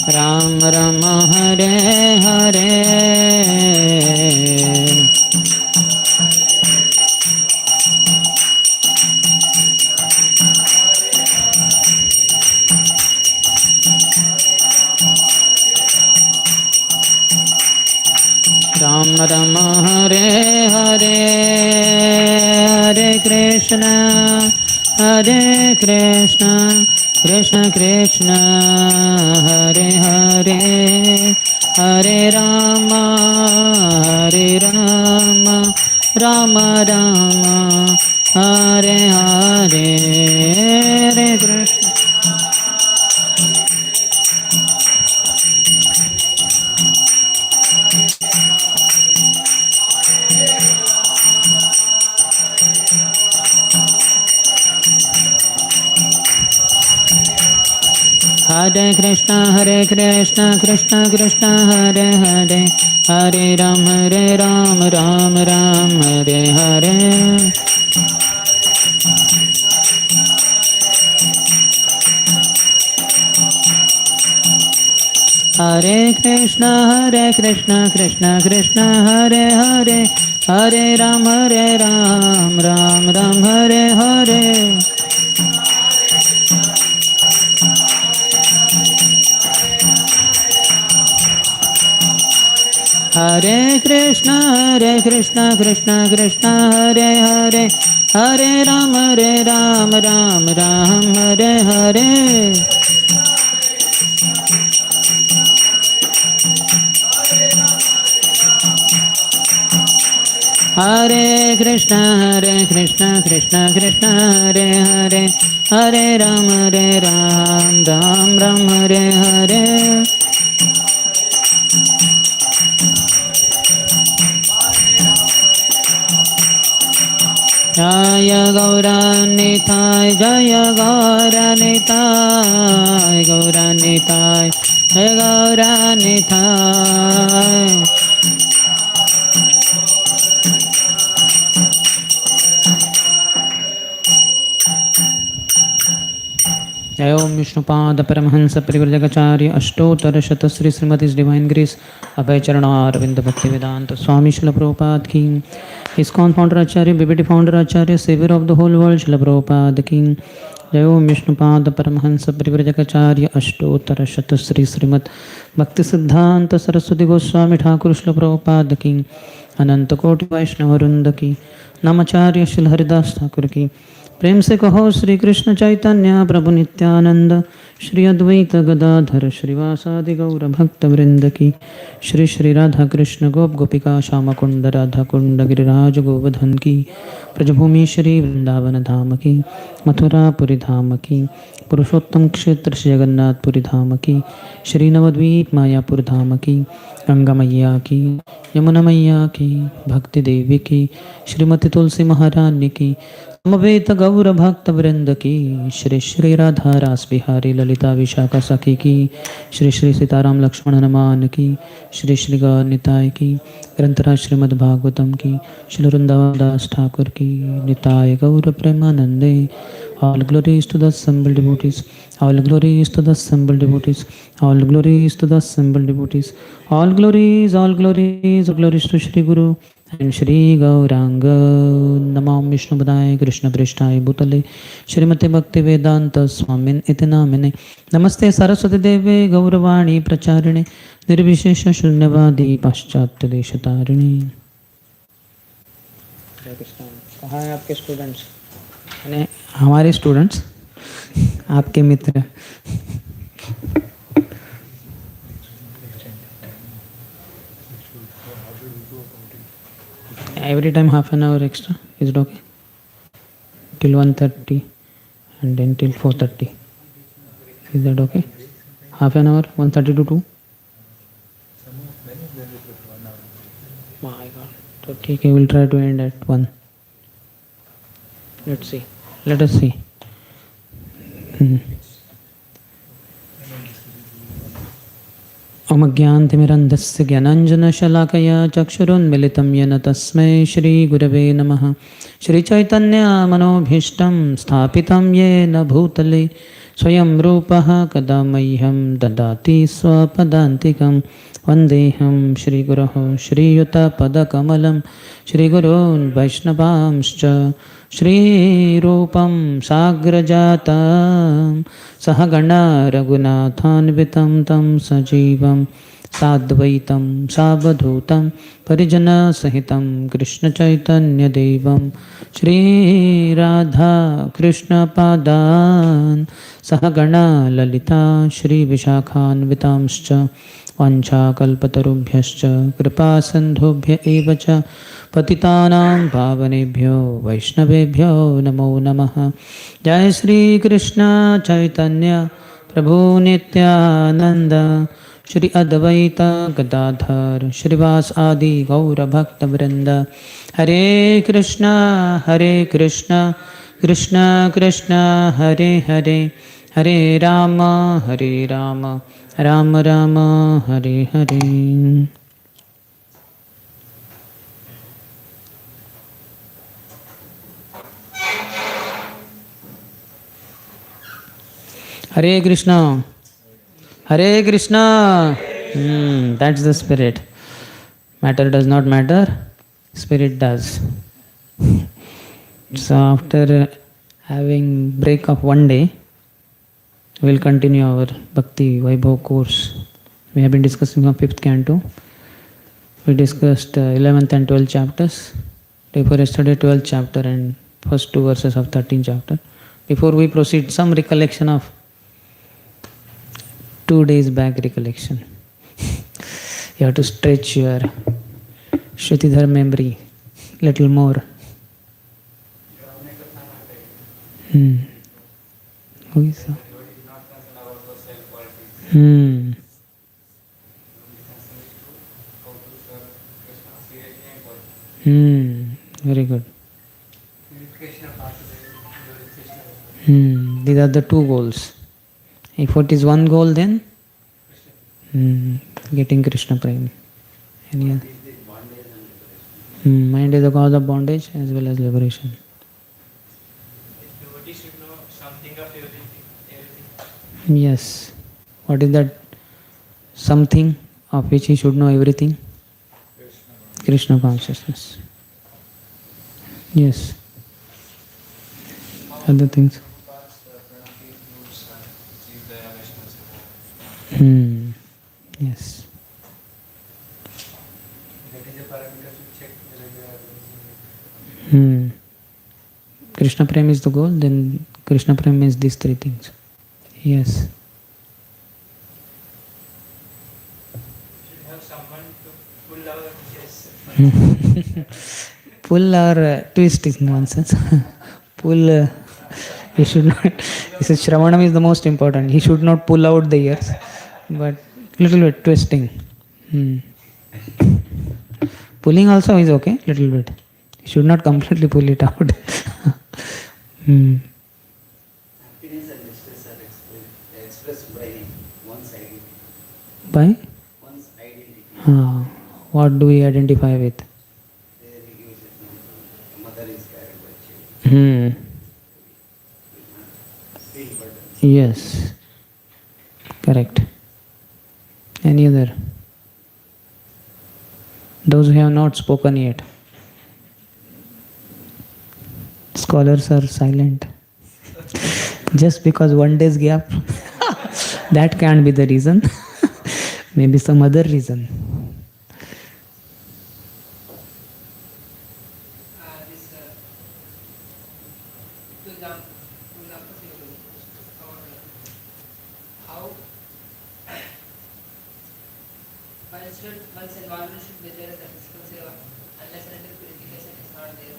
राम राम हरे हरे राम राम हरे हरे हरे कृष्ण कृष्ण कृष्ण हरे हरे हरे राम राम राम हरे हरे हरे कृष्ण हरे कृष्ण कृष्ण कृष्ण हरे हरे हरे राम राम राम हरे हरे हरे कृष्ण कृष्ण कृष्ण हरे हरे हरे राम राम राम हरे हरे हरे कृष्ण कृष्ण कृष्ण हरे हरे हरे राम राम हरे हरे हरे कृष्ण कृष्ण कृष्ण हरे हरे हरे राम राम हरे हरे जय गौरानिताय जय गौरानिताय गौरानिताय जय गौरानिताय जय ओम विष्णुपाद परमहंस परिव्रजकाचार्य अष्टोत्तर शत श्री श्रीमती डिवाइन ग्रेस अभय चरणारविंद भक्तिवेदांत स्वामी शिल प्रभुपाद की ISKCON founder acharya BBT founder acharya saviour of the whole world Srila Prabhupada की जय ओम विष्णुपाद परमहंस परिव्रजकाचार्य अष्टोत्तर शत श्री श्रीमद भक्ति सिद्धांत सरस्वती गोस्वामी ठाकुर शिल प्रभुपाद की अनंत कोटि वैष्णव वृंद की नामाचार्य शिल हरिदास ठाकुर की प्रेम से कहो श्री कृष्ण चैतन्य प्रभु नित्यानंद श्री अद्वैत गदाधर श्रीवासादि गौर भक्त वृंद की श्री श्री राधा कृष्ण गोप गोपिका श्याम कुंड राधा कुंड गिरिराज गोवर्धन की ब्रजभूमि श्री वृंदावन धाम की मथुरापुरी धाम की पुरुषोत्तम क्षेत्र श्री जगन्नाथपुरी धाम की श्री नवद्वीप मायापुर धाम की गंगा मैया की यमुना मैया की भक्ति देवी की श्रीमती तुलसी महारानी की समवेत गौर भक्त वृंद की श्री श्री राधा रास बिहारी ललिता विशाखा सखी की श्री श्री सीताराम लक्ष्मण हनुमान की श्री श्री गौर निताय की ग्रंथराज श्रीमद् भागवतम की श्री वृंदावन दास ठाकुर की निताय गौर प्रेमानंदे All glories to the assembled devotees. All glories to the assembled devotees. All glories to the assembled devotees. All glories, all glories, all glories to Shri Guru and Shri Gauranga. Namo Vishnu Padaya Krishna Prishthaya Bhutale Shrimate Bhaktivedanta Swamin iti namine. Namaste Saraswati Deve Gauravani Pracharine Nirvishesha Shunyavadi Paschatya Deshatarine. कहाँ हैं आपके students? यानी हमारे students आपके मित्र every time half an hour extra is it okay till 1:30 and then till 4:30 is that okay half an hour 1:30 to 2 my god so ठीक है we'll try to end at 1 let us see अमज्ञानतिमिरन्धस्य ज्ञानाञ्जनशलाकया चक्षुरुन्मिलितं येन तस्मै श्रीगुरवे नमः। श्रीचैतन्यमनोभीष्टं स्थापितं येन भूतले स्वयं रूपः कदा मह्यं ददाति स्वपदान्तिकं वन्देऽहं श्रीगुरोः श्रीयुतपदकमलं श्रीगुरोन् वैष्णवांश्च श्रीरूपं साग्रजातं सहगणा रघुनाथान्वितं तं सजीवं साद्वैतं सावधूतं परिजनसहितं कृष्णचैतन्यदेवं श्रीराधा कृष्णपादान् सहगणा ललिता श्रीविशाखान्वितांश्च वाञ्छाकल्पतरुभ्यश्च कृपासिन्धुभ्य एव च पतितानां पावनेभ्यो वैष्णवेभ्यो नमो नमः। जय श्रीकृष्ण चैतन्य प्रभु नित्यानन्द श्री अद्वैत गदाधर श्रीवास आदि गौरभक्तवृन्द। हरे कृष्ण कृष्ण कृष्ण हरे हरे, हरे Ram Ram Ram Hare Hare. Hare Krishna, Hare Krishna. That's the spirit. Matter does not matter, spirit does. So after having break of one day, we will continue our Bhakti Vaibhav course. We have been discussing of 5th canto. We discussed 11th and 12th chapters. Before yesterday 12th chapter and first 2 verses of 13th chapter. Before we proceed, some recollection of 2 days back recollection. You have to stretch your Shrutidhar memory little more. Who is that? Very good. These are the 2 goals. If it is one goal, then getting Krishna Prem. Any other? Mind is the cause of bondage as well as liberation. Devotee should know something of everything. Yes. What is that something of which he should know everything? Krishna consciousness. Yes. Other things. Yes. That is a parameter to check whether you are doing. Krishna Prem is the goal, then Krishna Prem means these 3 things. Yes. Should have someone to pull our chest. Pull or twist is nonsense. Pull, he should not. He says Shravanam is the most important. He should not pull out the ears, but little bit twisting. Pulling also is okay, little bit. You should not completely pull it out. Happiness and distress are expressed by one's identity. By? One's identity. What do we identify with? There he gives example. Mother is carried by children. Feel burden. Yes. Correct. Any other? Those who have not spoken yet. Scholars are silent. Just because 1 day's gap, that can't be the reason. Maybe some other reason. One's environment should be there as a physical seva, unless and until purification is not there.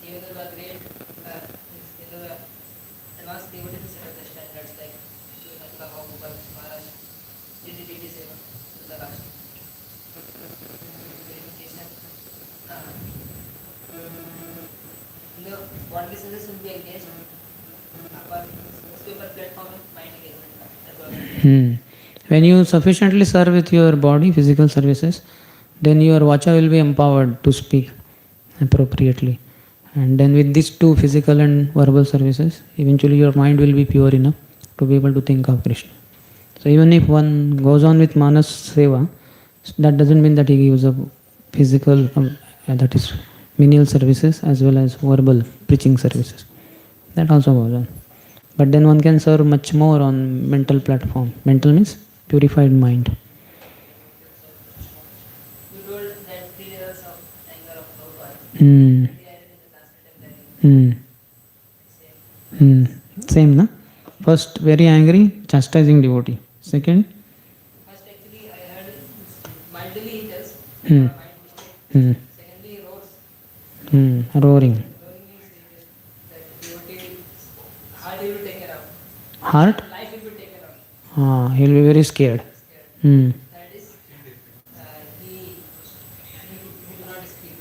Even though the great, advanced devotee to set up the standards like Srimati Bhava Gopal Maharaj did the deity seva to the last. Purification. The bodily senses will be engaged, but newspaper platform and mind engagement. When you sufficiently serve with your body, physical services, then your vacha will be empowered to speak appropriately. And then with these 2 physical and verbal services, eventually your mind will be pure enough to be able to think of Krishna. So even if one goes on with Manas Seva, that doesn't mean that he gives up physical, that is menial services as well as verbal preaching services. That also goes on. But then one can serve much more on mental platform. Mental means purified mind. You told that 3 levels of anger of Prabhupada. Hmm. They are in the translated Hmm. Same, na? First, very angry, chastising devotee. Second, First, actually, I heard mildly he tells, Hmm. mild mistake. Secondly, he roars. Roaring. Roaring means he just, that devotee, heart he will take care of. Heart? Life will be taken out. He'll be very scared. Scared. That is, he do not speak.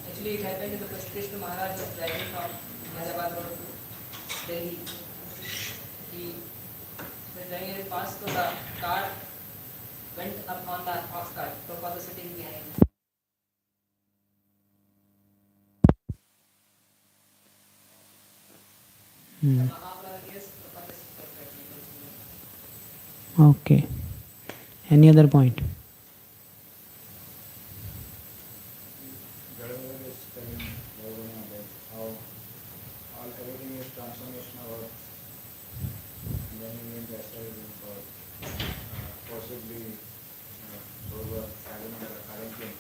Actually, it happened because Krishna Maharaj was driving from Hyderabad road to Delhi. He was driving very fast, so the car went up on the ox cart. Prabhupada was sitting behind. Mahaprabhu, yes, Prabhupada is perfect. Okay. Any other point? Gadadhar is telling Bhagavana that how all everything is transformational work. And then he went aside for possibly over currently.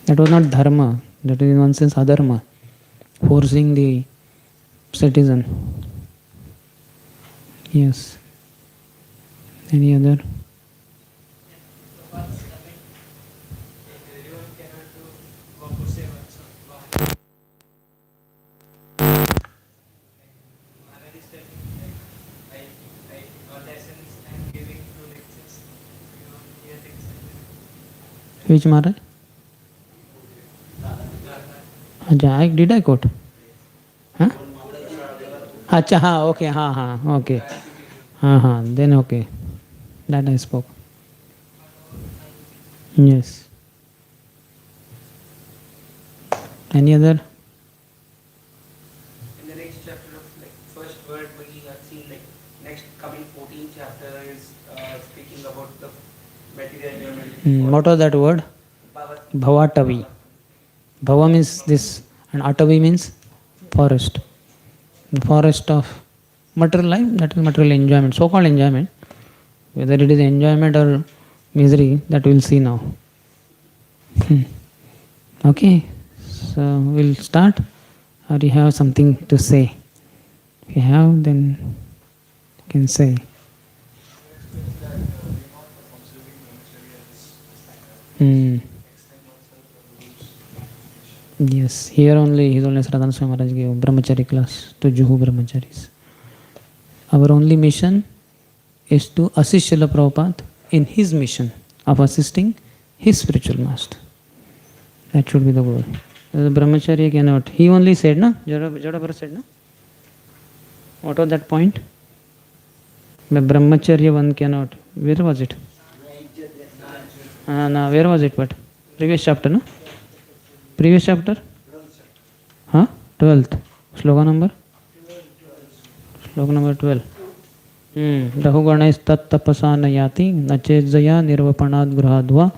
That was not dharma. That is in one sense adharma. Forcing the citizen. Yes. Any other? Prabhupada's comment. Everyone cannot do Vapu Seva. Maharaj is telling I got lessons and giving 2 lectures. You know, hear things like that. Which Maharaj? Did I quote? Huh? Acha, okay, okay. Then okay. That I spoke. Yes. Any other? In the next chapter of first word we have seen next coming 14th chapter is speaking about the material environment. What was that word? Bhavat. Bhavatavi. Bhava means this and Atavi means forest. The forest of material life, that is material enjoyment, so-called enjoyment. Whether it is enjoyment or misery, that we'll see now. Okay, so we'll start. Or you have something to say? If you have, then you can say. Yes, here only His Holiness Radhanaswami Maharaj gave brahmachari class to JUHU brahmacharis. Our only mission is to assist Srila Prabhupada in his mission of assisting his spiritual master. That should be the goal. The brahmachari cannot. He only said, na? Jadabhara said, na? What was that point? The brahmacharya one cannot. Where was it? Where was it? But previous chapter, no? Previous chapter? 12th. Sloka number? Sloka number 12. Rahugana tat tapasa nayati nachezaya nirvapanad grahadva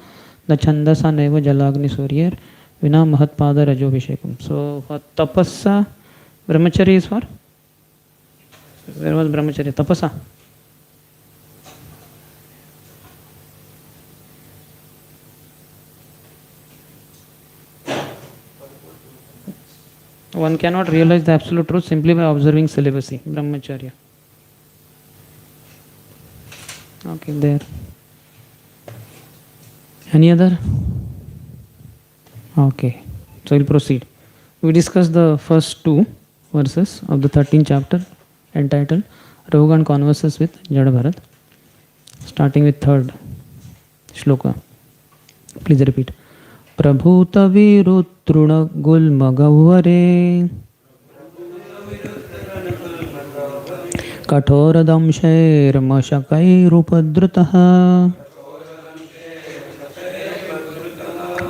na chandasa neva jalagni suryer vina mahatpada rajobhishekam. So for tapasa, brahmachari is for? Where was brahmachari? Tapasa. One cannot realize the absolute truth simply by observing celibacy, brahmacharya. Okay, there. Any other? Okay, so we'll proceed. We discussed the first 2 verses of the 13th chapter entitled Rahugan Converses with Jada Bharat, starting with 3rd shloka. Please repeat. प्रभूतविरुत्तृण गुल्मगह्वरे कठोरदंशैर्मशकैरुपद्रुतः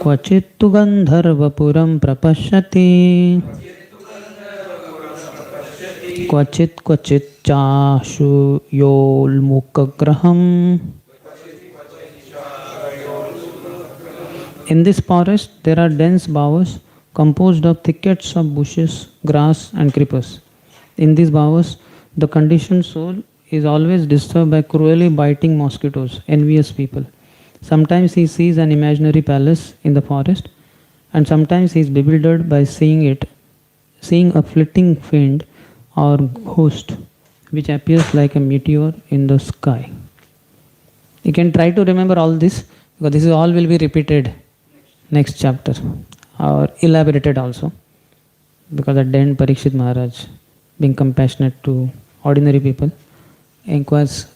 क्वचित्तु गन्धर्वपुरं प्रपश्यति क्वचित् क्वचित् चाशु योल्मुखग्रहम्. In this forest there are dense bowers composed of thickets of bushes, grass and creepers. In these bowers the conditioned soul is always disturbed by cruelly biting mosquitoes, envious people. Sometimes he sees an imaginary palace in the forest, and sometimes he is bewildered by seeing a flitting fiend or ghost which appears like a meteor in the sky. You can try to remember all this, because this is all will be repeated next chapter or elaborated also, because at the end Parikshit Maharaj, being compassionate to ordinary people, inquires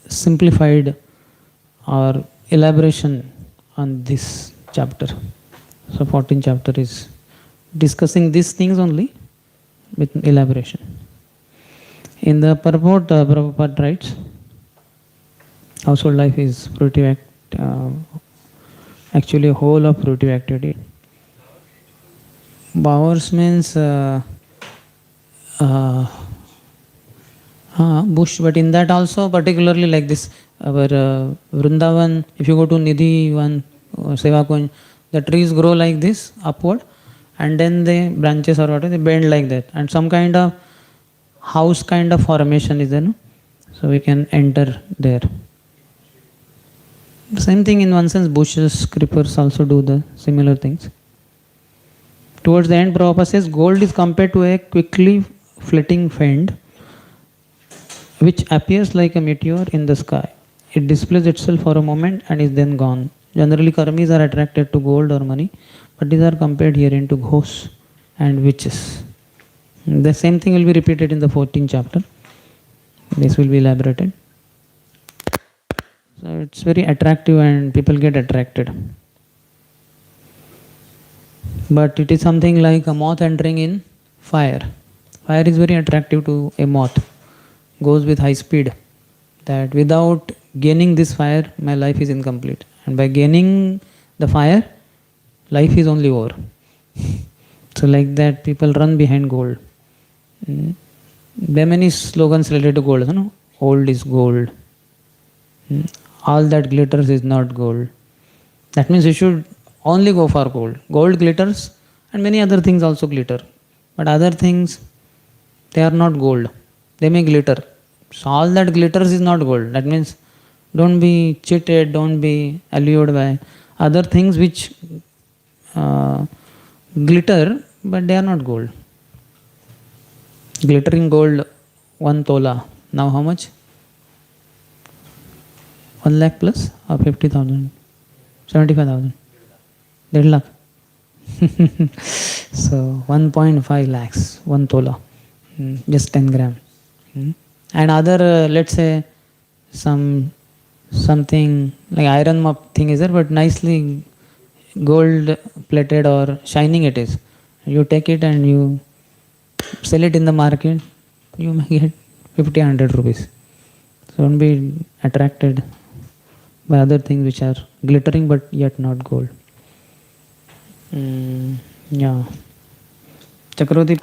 simplified or elaboration on this chapter. So 14th chapter is discussing these things only with elaboration. In the purport, Prabhupada writes, household life is fruitive actually a whole of fruitive activity. Bowers means bush, but in that also particularly like this, our Vrindavan, if you go to Nidhi, one Seva Kunj, the trees grow like this upward, and then the branches or whatever, they bend like that, and some kind of house kind of formation is there, no? So we can enter there. The same thing in one sense, bushes, creepers also do the similar things. Towards the end, Prabhupada says, gold is compared to a quickly flitting fiend which appears like a meteor in the sky. It displays itself for a moment and is then gone. Generally, karmis are attracted to gold or money, but these are compared here into ghosts and witches. The same thing will be repeated in the 14th chapter. This will be elaborated. So it's very attractive and people get attracted. But it is something like a moth entering in fire. Fire is very attractive to a moth. Goes with high speed. That without gaining this fire, my life is incomplete. And by gaining the fire, life is only over. So like that, people run behind gold. There are many slogans related to gold. No? Old is gold. All that glitters is not gold. That means you should only go for gold. Gold glitters and many other things also glitter. But other things, they are not gold. They may glitter. So all that glitters is not gold. That means don't be cheated, don't be allured by other things which glitter, but they are not gold. Glittering gold, 1 tola. Now how much? 1 lakh plus or 50,000? 75,000. 1.5 lakh. So 1.5 lakhs, 1 tola. Just 10 gram. And other, let's say, something like iron mop thing is there, but nicely gold plated or shining it is. You take it and you sell it in the market, you may get 50, 100 rupees. So don't be attracted by other things which are glittering but yet not gold. Yeah. Chakravarti.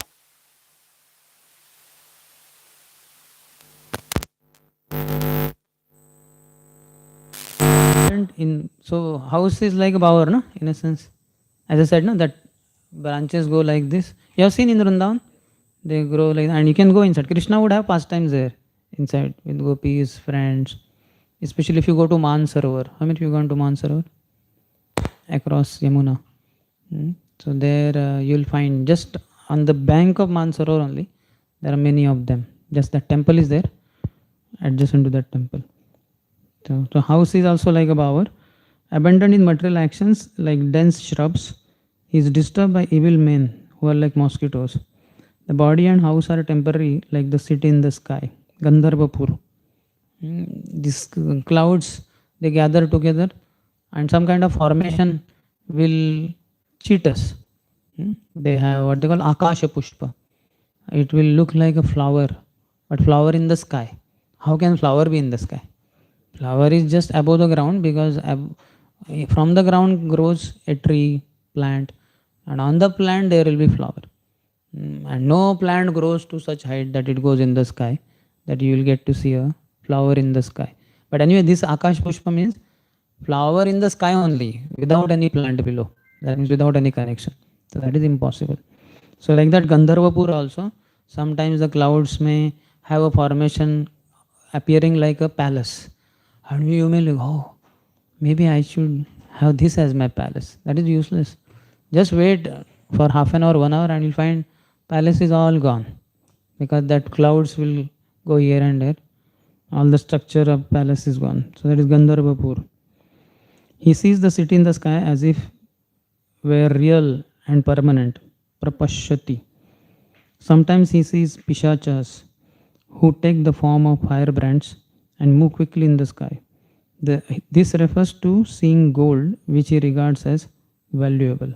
So house is like a bower, no? In a sense. As I said, no, that branches go like this. You have seen in Vrindavan? They grow like that, and you can go inside. Krishna would have pastimes there, inside, with gopis, friends. Especially if you go to Mansarovar. How many of you gone to Mansarovar? Across Yamuna. So there you'll find just on the bank of Mansarovar only, there are many of them. Just that temple is there, adjacent to that temple. So house is also like a bower. Abandoned in material actions like dense shrubs, he is disturbed by evil men who are like mosquitoes. The body and house are temporary like the city in the sky. Gandharvapur. These clouds, they gather together and some kind of formation will cheat us. They have what they call Akasha Pushpa. It will look like a flower, but flower in the sky. How can flower be in the sky? Flower is just above the ground because From the ground grows a tree, plant, and on the plant there will be flower. And no plant grows to such height that it goes in the sky, that you will get to see a flower in the sky. But anyway, this Akash Pushpa means flower in the sky only, without any plant below. That means without any connection. So that is impossible. So like that Gandharvapur also, sometimes the clouds may have a formation appearing like a palace. And you may look, oh, maybe I should have this as my palace. That is useless. Just wait for half an hour, 1 hour, and you'll find palace is all gone. Because that clouds will go here and there. All the structure of palace is gone. So that is Gandharvapur. He sees the city in the sky as if were real and permanent. Prapashyati. Sometimes he sees pishachas who take the form of firebrands and move quickly in the sky. This refers to seeing gold, which he regards as valuable.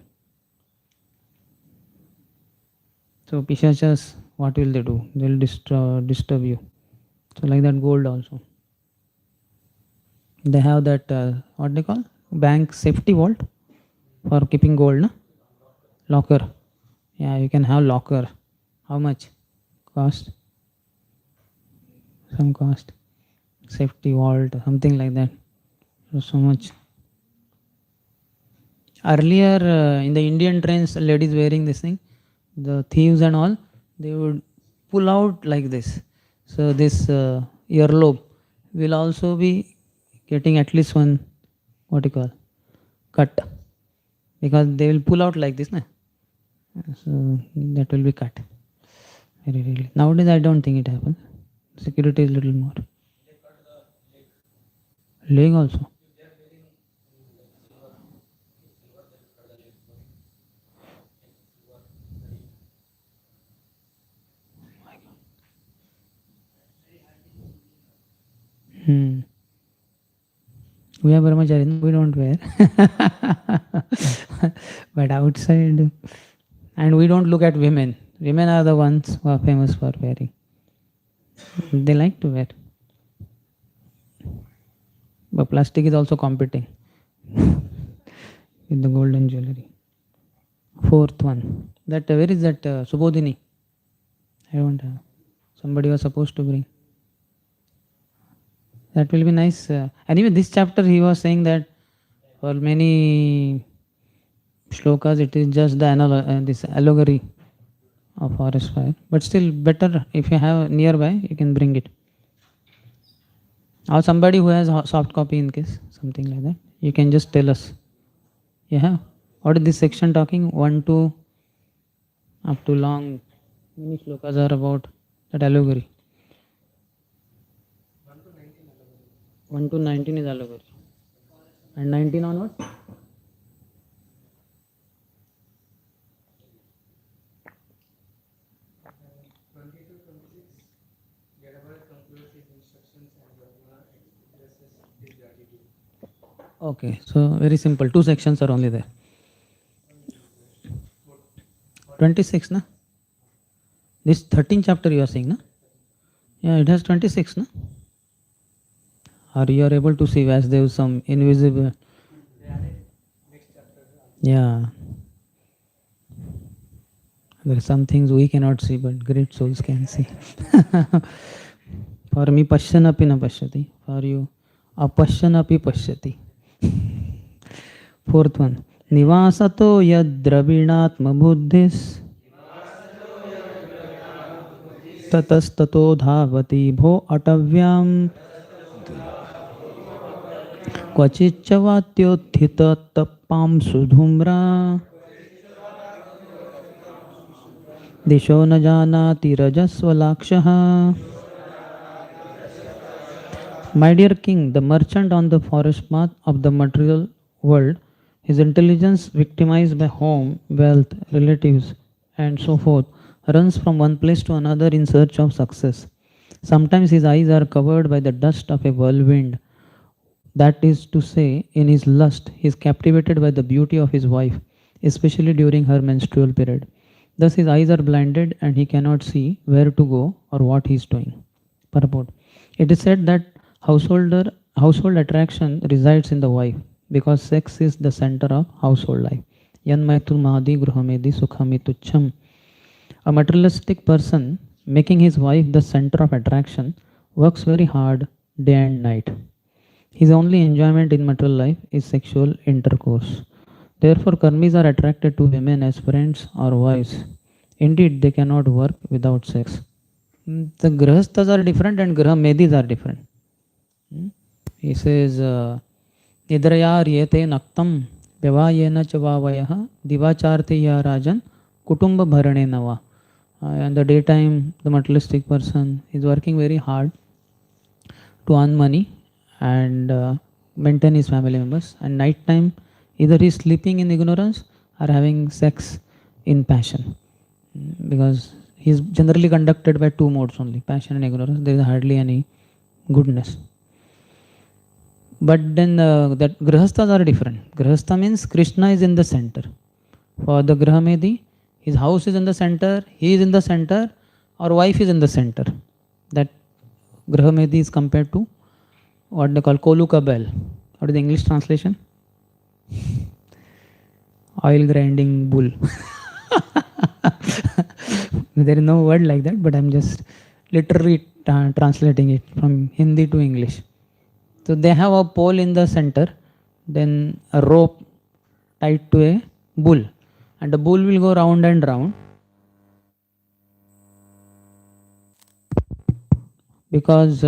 So pishachas, what will they do? They will disturb you. So like that gold also. They have that, what they call? Bank safety vault for keeping gold, no? Locker. Yeah, you can have locker. How much? Cost? Some cost. Safety vault, something like that. So much. Earlier, in the Indian trains, ladies wearing this thing, the thieves and all, they would pull out like this. So this earlobe will also be getting at least one, what you call, cut. Because they will pull out like this, na? So that will be cut. Very rarely. Nowadays I don't think it happens. Security is little more. Leg also. We are brahmachari, we don't wear. But outside, and we don't look at women. Women are the ones who are famous for wearing. They like to wear. But plastic is also competing with the golden jewelry. Fourth one. That where is that Subodhini? I don't have. Somebody was supposed to bring. That will be nice. Anyway, this chapter he was saying that for many shlokas it is just the this allegory of forest fire. But still better if you have nearby, you can bring it. Or somebody who has soft copy in case, something like that. You can just tell us. Yeah. What is this section talking? 1 to up to long. Many shlokas are about that allegory. 1 to 19 is allegory. And 19 onward? Okay, so very simple. 2 sections are only there. 26, na? This 13th chapter you are saying, na? Yeah, it has 26, na? Or you are able to see Vasudev some invisible. Yeah. There are some things we cannot see, but great souls can see. For me, pashyanapi na pashyati. For you, apashyanapi pashyati. Fourth one. Nivasato yad dravinatma buddhis tatastato dhavati bho atavyam क्वचिच्चवात्योत्थित तपां सुधूम्रा दिशो न जानाति रजस्वलाक्षः. My dear king, the merchant on the forest path of the material world, his intelligence victimized by home, wealth, relatives, and so forth, runs from one place to another in search of success. Sometimes his eyes are covered by the dust of a whirlwind. That is to say, in his lust, he is captivated by the beauty of his wife, especially during her menstrual period. Thus his eyes are blinded and he cannot see where to go or what he is doing. Purport. It is said that household attraction resides in the wife. because sex is the center of household life. Yan maitul mahadi gruhamedi sukhami tucham. A materialistic person making his wife the center of attraction works very hard day and night. His only enjoyment in material life is sexual intercourse. Therefore, karmis are attracted to women as friends or wives. Indeed, they cannot work without sex. The grahasthas are different and grahamedis are different. He says, Idraya yete naktam vyavayena chavavayaha divacharti ya rajan kutumba bharane nava. In the daytime, the materialistic person is working very hard to earn money and maintain his family members. And night time, either he is sleeping in ignorance or having sex in passion. Because he is generally conducted by two modes only, passion and ignorance. There is hardly any goodness. But then that grahasthas are different. Grahastha means Krishna is in the center. For the grahamedi, his house is in the center, he is in the center, or wife is in the center. That grahamedi is compared to what they call Koluka bell. What is the English translation? Oil grinding bull. There is no word like that, but I'm just literally translating it from Hindi to English. So they have a pole in the center, then a rope tied to a bull, and the bull will go round and round. Because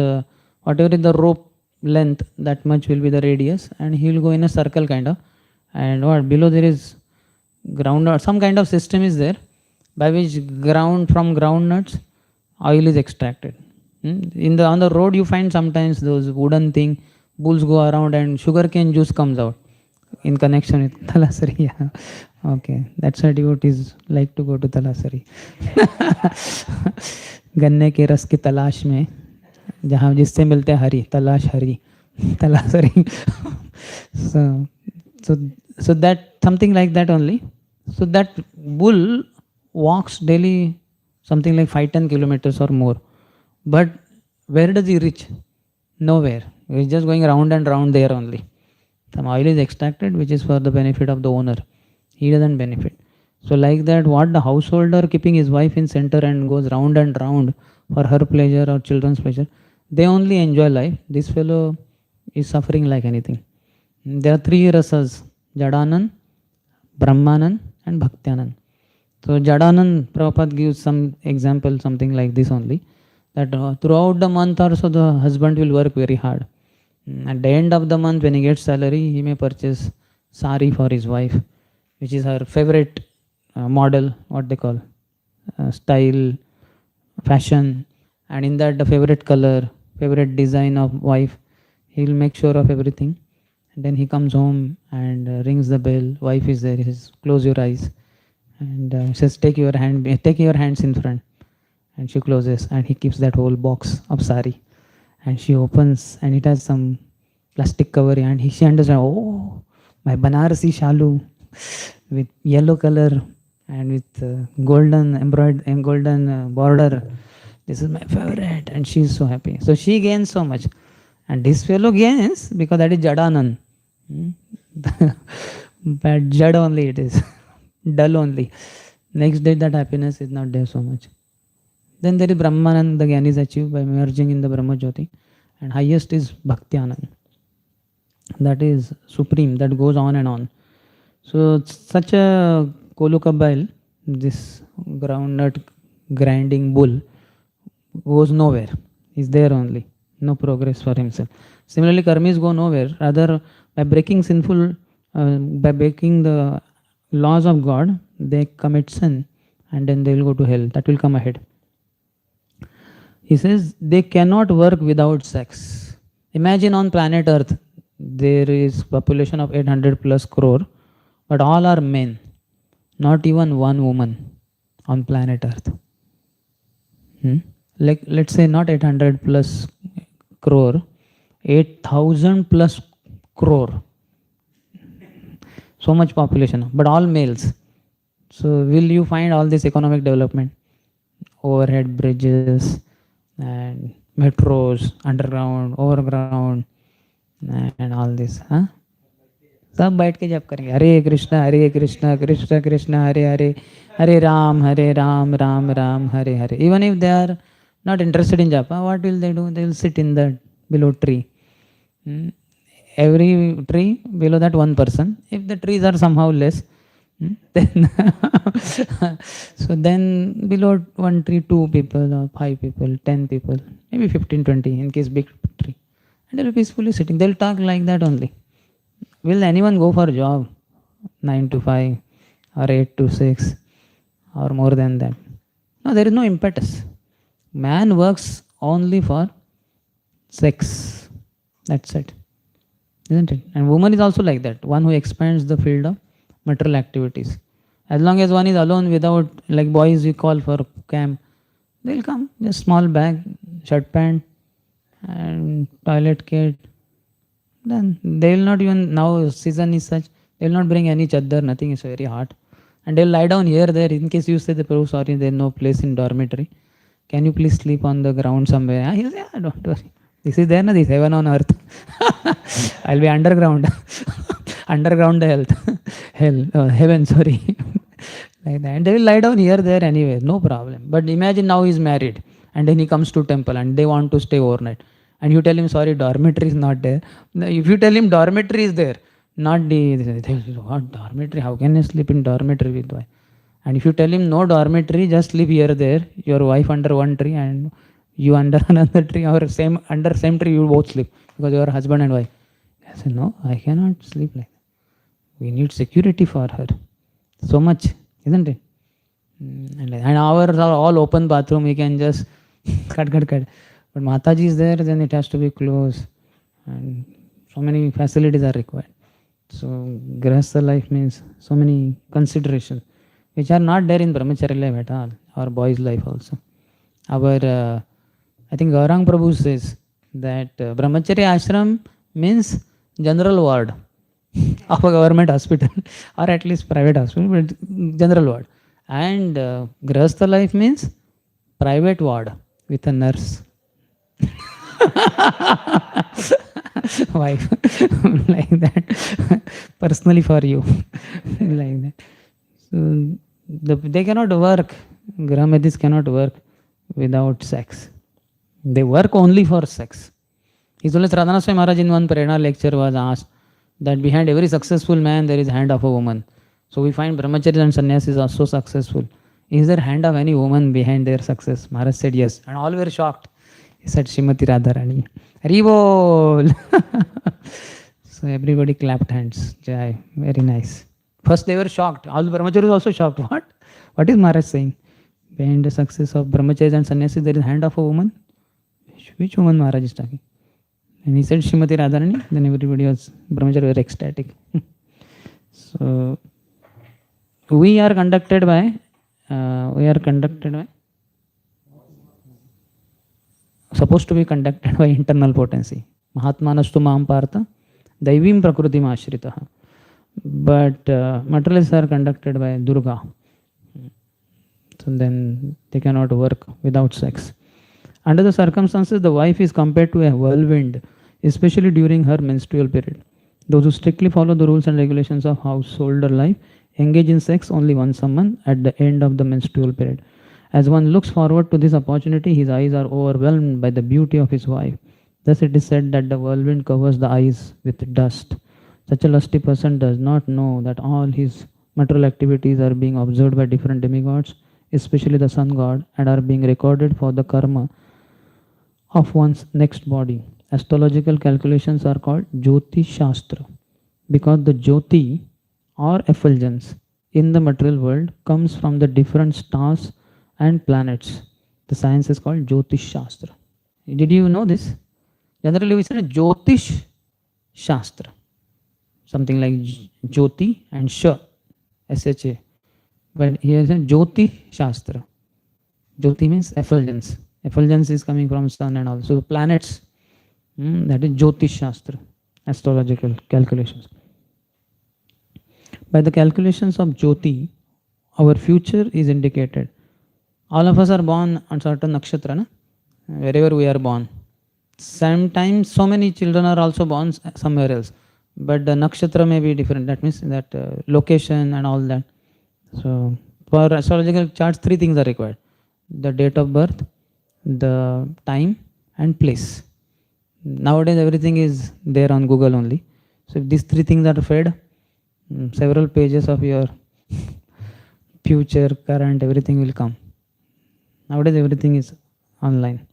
whatever is the rope length, that much will be the radius, and he will go in a circle kind of. And what below there is ground or some kind of system is there by which from groundnuts oil is extracted. On the road you find sometimes those wooden thing, bulls go around and sugarcane juice comes out in connection with Talasari. Yeah. Okay, that's why devotees like to go to Talasari. गन्ने के रस की तलाश में जहाँ जिससे मिलते हरी तलाश हरी Talasari. So that something like that only. So that bull walks daily something like 5-10 kilometers or more. But where does he reach? Nowhere. He is just going round and round there only. Some oil is extracted which is for the benefit of the owner. He doesn't benefit. So like that, what the householder keeping his wife in center and goes round and round for her pleasure or children's pleasure, they only enjoy life. This fellow is suffering like anything. There are three rasas, Jadanan, Brahmanan and Bhaktianan. So Jadanan, Prabhupada gives some example, something like this only, that throughout the month or so the husband will work very hard. At the end of the month when he gets salary, he may purchase sari for his wife, which is her favorite model, what they call, style, fashion, and in that the favorite color, favorite design of wife, he will make sure of everything. And then he comes home and rings the bell, wife is there, he says, close your eyes, and says, take your hands in front. And she closes, and he keeps that whole box of sari. And she opens, and it has some plastic cover, and she understands, oh, my Banarasi shalu with yellow color and with golden embroidered and golden border. This is my favorite, and she is so happy. So she gains so much, and this fellow gains because that is Jadanan. But Jad only it is, dull only. Next day that happiness is not there so much. Then there is Brahmanan, the Gyan is achieved by merging in the Brahma Jyoti, and highest is Bhaktianan. That is supreme, that goes on and on. So such a Kolukabail, this groundnut grinding bull, goes nowhere. Is there only, no progress for himself. Similarly, karmis go nowhere. Rather, by breaking by breaking the laws of God, they commit sin, and then they will go to hell. That will come ahead. He says they cannot work without sex. Imagine on planet Earth, there is population of 800 plus crore, but all are men, not even one woman on planet Earth. Like, let's say not 800 plus crore, 8,000 plus crore. So much population, but all males. So will you find all this economic development? Overhead bridges and metros, underground, overground, and all this. सब बैठ के जप करेंगे, हरे कृष्णा कृष्ण कृष्ण हरे हरे, हरे Ram Ram Ram Hare Hare. Even if they are not interested in japa, what will they do? They will sit in the below tree. Every tree below that one person. If the trees are somehow less, then so then below one tree, 2 people or 5 people, 10 people, maybe 15, 20 in case big tree, and they'll be peacefully sitting. They'll talk like that only. Will anyone go for a job 9 to 5 or 8 to 6 or more than that? No, there is no impetus. Man works only for sex. That's it. Isn't it? And woman is also like that, one who expands the field of material activities. As long as one is alone without, like boys you call for camp, they'll come, just small bag, shirt pant and toilet kit. Then they will not even, now season is such, they will not bring any chaddar, nothing, is very hot. And they will lie down here, there, in case you say the Prabhu, sorry, there is no place in dormitory. Can you please sleep on the ground somewhere? He'll say, yeah, don't worry. This is there, na, this heaven on earth. I'll be underground. Underground heaven, sorry. Like that. And they will lie down here, there, anyway, no problem. But imagine now he's married and then he comes to temple and they want to stay overnight. And you tell him, sorry, dormitory is not there. If you tell him dormitory is there, not the, what dormitory? How can you sleep in dormitory with wife? And if you tell him no dormitory, just live here, there, your wife under one tree and you under another tree, or under same tree, you both sleep because you are husband and wife. I said, no, I cannot sleep like that. We need security for her. So much, isn't it? And ours are all open bathroom, we can just cut. But Mataji is there, then it has to be closed. And so many facilities are required. So Grahastha life means so many considerations which are not there in Brahmacharya life at all, or boys' life also. Our, I think Gaurang Prabhu says that Brahmacharya ashram means general ward of a government hospital, or at least private hospital, but general ward. And Grahastha life means private ward with a nurse. Wife, like that, personally for you, like that. So they cannot work, Grahamedis cannot work without sex. They work only for sex. His Holiness Radhanath Swami Maharaj in one Prerna lecture was asked that behind every successful man there is hand of a woman. So we find brahmacharis and sannyasis are so successful. Is there hand of any woman behind their success? Maharaj said yes, and all were shocked. He said, Srimati Radharani. Haribol! So everybody clapped hands. Jai, very nice. First they were shocked. All the brahmacharis also shocked. What? What is Maharaj saying? Behind the success of brahmacharis and sannyasis, there is hand of a woman? Which woman Maharaj is talking? And he said, Srimati Radharani. Then everybody was, brahmacharis were ecstatic. So we are conducted by supposed to be conducted by internal potency. Mahatmanastu Maam Partha Daivim Prakrutim Ashritaha. But materialists are conducted by Durga. So then they cannot work without sex. Under the circumstances, the wife is compared to a whirlwind, especially during her menstrual period. Those who strictly follow the rules and regulations of householder life engage in sex only once a month at the end of the menstrual period. As one looks forward to this opportunity, his eyes are overwhelmed by the beauty of his wife. Thus it is said that the whirlwind covers the eyes with dust. Such a lusty person does not know that all his material activities are being observed by different demigods, especially the sun god, and are being recorded for the karma of one's next body. Astrological calculations are called Jyoti Shastra because the Jyoti or effulgence in the material world comes from the different stars and planets. The science is called Jyotish Shastra. Did you know this? Generally we say Jyotish Shastra. Something like Jyoti and Sha, S-H-A. But here is Jyoti Shastra. Jyoti means effulgence. Effulgence is coming from sun and all. So planets, that is Jyotish Shastra, astrological calculations. By the calculations of Jyoti, our future is indicated. All of us are born on certain nakshatra, na? Wherever we are born. Sometimes so many children are also born somewhere else. but the nakshatra may be different. That means that location and all that. So for astrological charts, 3 things are required: the date of birth, the time, and place. Nowadays everything is there on Google only. So if these 3 things are fed, several pages of your future, current, everything will come. Nowadays everything is online.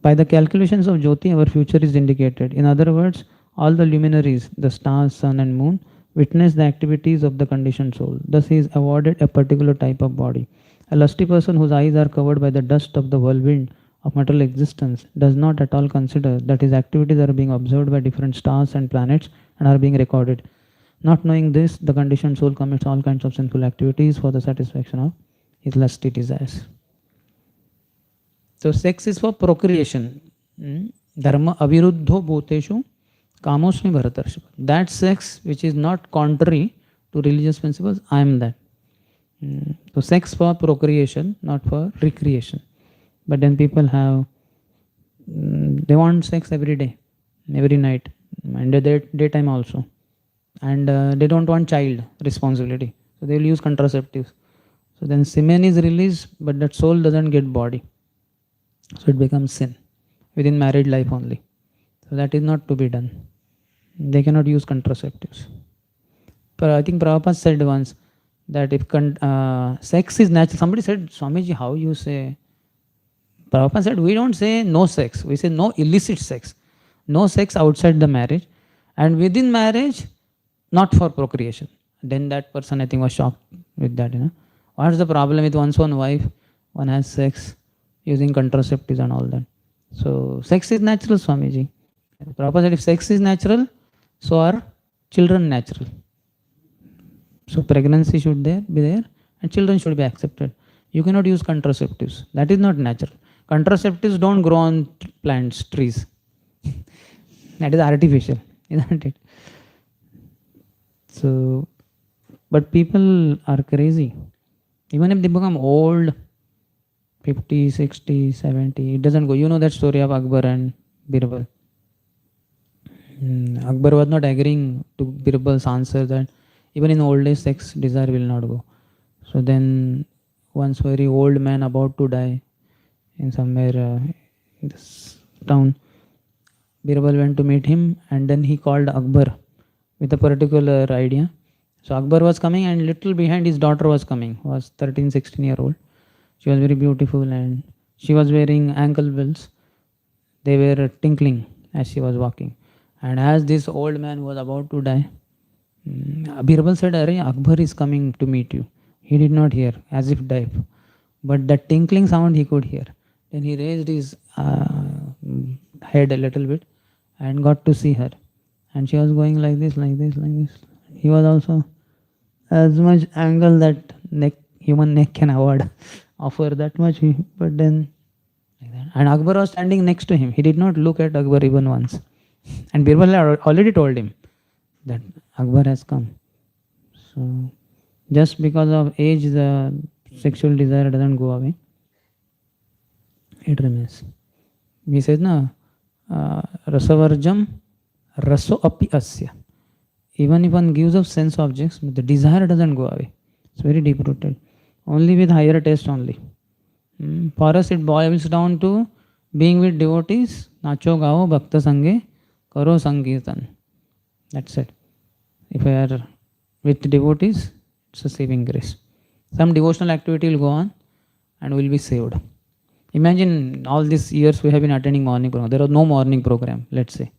By the calculations of Jyoti, our future is indicated. In other words, all the luminaries, the stars, sun and moon, witness the activities of the conditioned soul. Thus he is awarded a particular type of body. A lusty person whose eyes are covered by the dust of the whirlwind of material existence does not at all consider that his activities are being observed by different stars and planets and are being recorded. Not knowing this, the conditioned soul commits all kinds of sinful activities for the satisfaction of his lusty desires. So sex is for procreation. Dharma aviruddho bhuteshu kamosmi bharatarshava. That sex which is not contrary to religious principles, I am that. So sex for procreation, not for recreation. But then people have, they want sex every day, every night, and daytime also. And they don't want child responsibility. So they will use contraceptives. So then semen is released, but that soul doesn't get body. So it becomes sin within married life only. So that is not to be done. They cannot use contraceptives. But I think Prabhupada said once that if sex is natural, somebody said, Swamiji, how you say? Prabhupada said, we don't say no sex. We say no illicit sex. No sex outside the marriage. And within marriage, not for procreation. Then that person, I think, was shocked with that. What's the problem with one's own wife? One has sex using contraceptives and all that. So sex is natural, Swamiji. Prabhupada said, if sex is natural, so are children natural. So pregnancy should be there and children should be accepted. You cannot use contraceptives. That is not natural. Contraceptives don't grow on plants, trees. That is artificial, isn't it? So, but people are crazy. Even if they become old, 50, 60, 70, it doesn't go. You know that story of Akbar and Birbal. Akbar was not agreeing to Birbal's answer that even in old age sex desire will not go. So then once very old man about to die in somewhere in this town, Birbal went to meet him and then he called Akbar with a particular idea. So Akbar was coming and little behind his daughter was coming, was 13, 16-year-old. She was very beautiful and she was wearing ankle bells. They were tinkling as she was walking. And as this old man was about to die, Birbal said, Arey, Akbar is coming to meet you. He did not hear, as if deaf. But that tinkling sound he could hear. Then he raised his head a little bit and got to see her. And she was going like this, like this, like this. He was also as much angle that human neck can offer that much. But then, like that. And Akbar was standing next to him. He did not look at Akbar even once. And Birbal had already told him that Akbar has come. So, just because of age, the sexual desire doesn't go away. It remains. He says, Rasavarjam raso api asya. Even if one gives up sense objects, the desire doesn't go away. It's very deep rooted. Only with higher taste only. For us, it boils down to being with devotees, nacho gao bhakta sange, karo sankirtan. That's it. If I are with devotees, it's a saving grace. Some devotional activity will go on and will be saved. Imagine all these years we have been attending morning program. There was no morning program, let's say.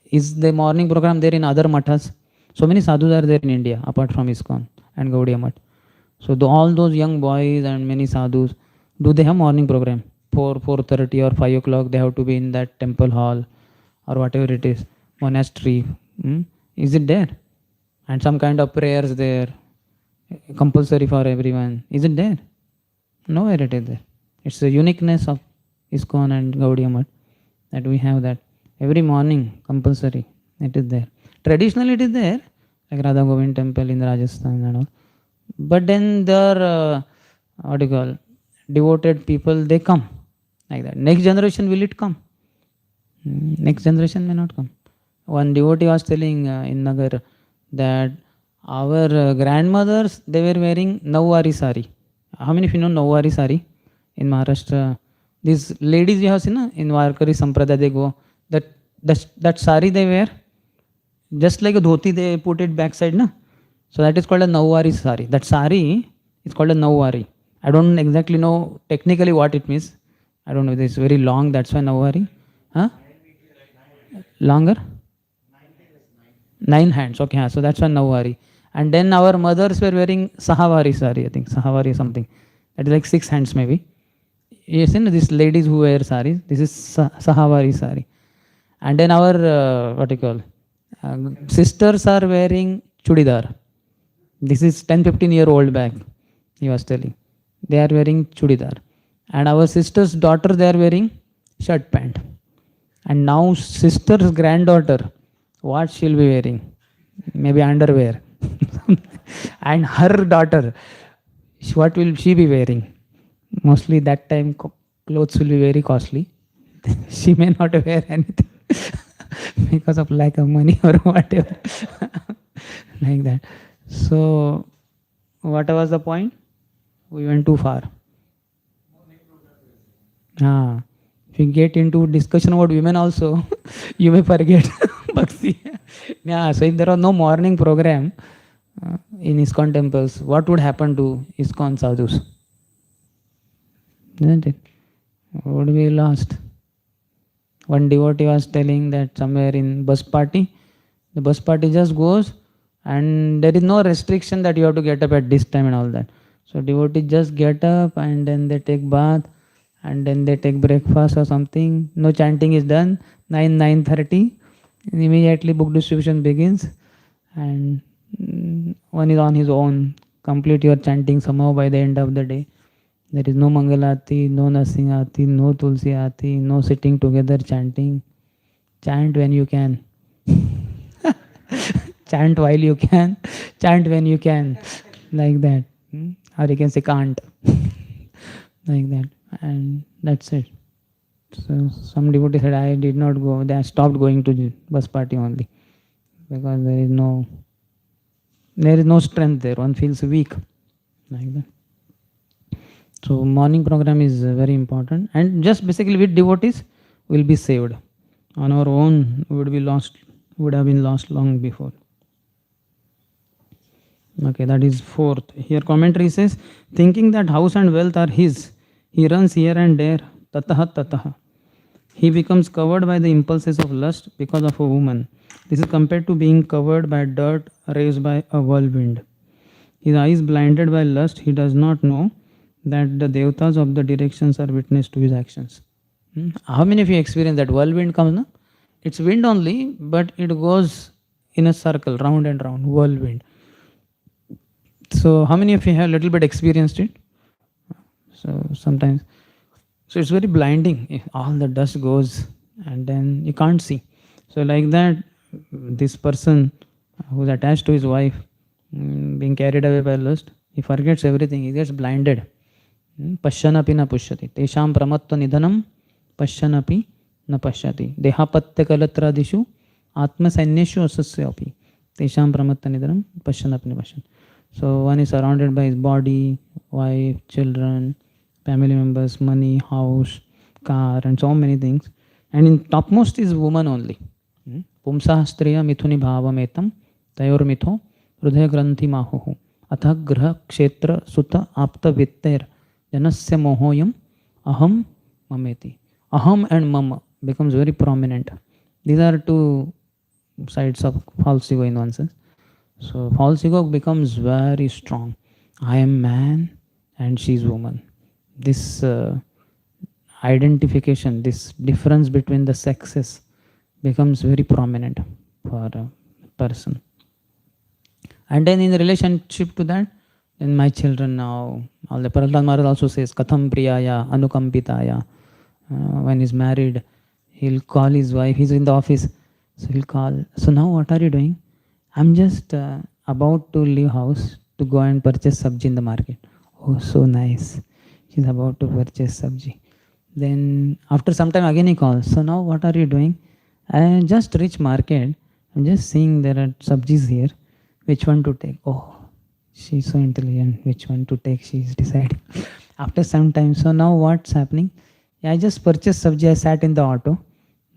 Is the morning program there in other mathas? So many sadhus are there in India, apart from ISKCON and Gaudiya Math. So all those young boys and many sadhus, do they have morning program? 4:30 or 5 o'clock, they have to be in that temple hall or whatever it is, monastery. Is it there? And some kind of prayers there, compulsory for everyone. Is it there? Nowhere it is there. It's the uniqueness of ISKCON and Gaudiya Math that we have that. Every morning, compulsory, it is there. Traditionally it is there, like Radha Govind temple in Rajasthan and all. But then there are, devoted people, they come like that. Next generation, will it come? Next generation may not come. One devotee was telling in Nagar that our grandmothers, they were wearing Nawari sari. How many of you know Nawari sari in Maharashtra? These ladies you have seen in Varkari Sampradaya, they go, that sari they wear, just like a dhoti, they put it backside, na? So that is called a Nawari sari. That sari is called a Nawari. I don't exactly know technically what it means. I don't know. It's very long. That's why Nawari. Huh? Longer? 9 hands. Okay. So that's why Nawari. And then our mothers were wearing Sahavari sari. I think Sahavari something. That is like 6 hands maybe. Yes, and these ladies who wear saris. This is Sahavari sari. And then our what you call sisters are wearing chudidar. This is 10-15 year old back. He was telling. They are wearing chudidar. And our sister's daughter, they are wearing shirt pant. And now sister's granddaughter, what she'll be wearing? Maybe underwear. And her daughter, what will she be wearing? Mostly that time clothes will be very costly. She may not wear anything because of lack of money or whatever. Like that. So, what was the point? We went too far. If you get into discussion about women also, you may forget Bhakti. Yeah, so if there was no morning program in ISKCON temples, what would happen to ISKCON sadhus? Isn't it? Would be lost. One devotee was telling that somewhere in bus party, the bus party just goes and there is no restriction that you have to get up at this time and all that. So devotees just get up and then they take bath and then they take breakfast or something. No chanting is done. 9:30. Immediately book distribution begins and one is on his own. Complete your chanting somehow by the end of the day. There is no Mangalati, no Nasingati, no Tulsi Ati, no sitting together chanting. Chant when you can. Chant while you can. Chant when you can. Like that. Or you can say can't. Like that. And that's it. So some devotees said, I did not go. They stopped going to bus party only. Because there is no strength there. One feels weak. Like that. So morning program is very important, and just basically with devotees will be saved. On our own would have been lost long before. Okay, that is fourth. Here commentary says, thinking that house and wealth are his, he runs here and there, tataha tataha. He becomes covered by the impulses of lust because of a woman. This is compared to being covered by dirt raised by a whirlwind. His eyes blinded by lust, he does not know that the devatas of the directions are witness to his actions. How many of you experience that whirlwind comes? No? It's wind only, but it goes in a circle, round and round, whirlwind. So how many of you have a little bit experienced it? So sometimes. So it's very blinding. All the dust goes and then you can't see. So like that, this person who's attached to his wife, being carried away by lust, he forgets everything. He gets blinded. Pashyanapi na pushyati. Tesham pramatva nidhanam pashyanapi na pashyati. Dehapatya kalatradishu atma sainyeshu asasyapi. Tesham pramatva nidhanam pashyanapi na pashyati. So one is surrounded by his body, wife, children, family members, money, house, car, and so many things. And in topmost is woman only. Pumsah striya mithuni bhavametam tayor mitho hridaya granthi mahuhu atha graha kshetra sutta apta vitter janasya mohoyam aham mameti. Aham and mama becomes very prominent. These are two sides of false ego in one sense. So false ego becomes very strong. I am man and she is woman. This identification, this difference between the sexes becomes very prominent for a person. And then in relationship to that, in my children now, all the Prahlad Maharaj also says, Katham Priyaya, Anukampitaya. When he's married, he'll call his wife, he's in the office, so he'll call, so now what are you doing? I'm just about to leave house to go and purchase sabji in the market. Oh, so nice. She's about to purchase sabji. Then after some time again he calls. So now what are you doing? I just reached market. I'm just seeing there are sabjis here. Which one to take? Oh, she's so intelligent. Which one to take? She's deciding. After some time, so now what's happening? Yeah, I just purchased sabji. I sat in the auto.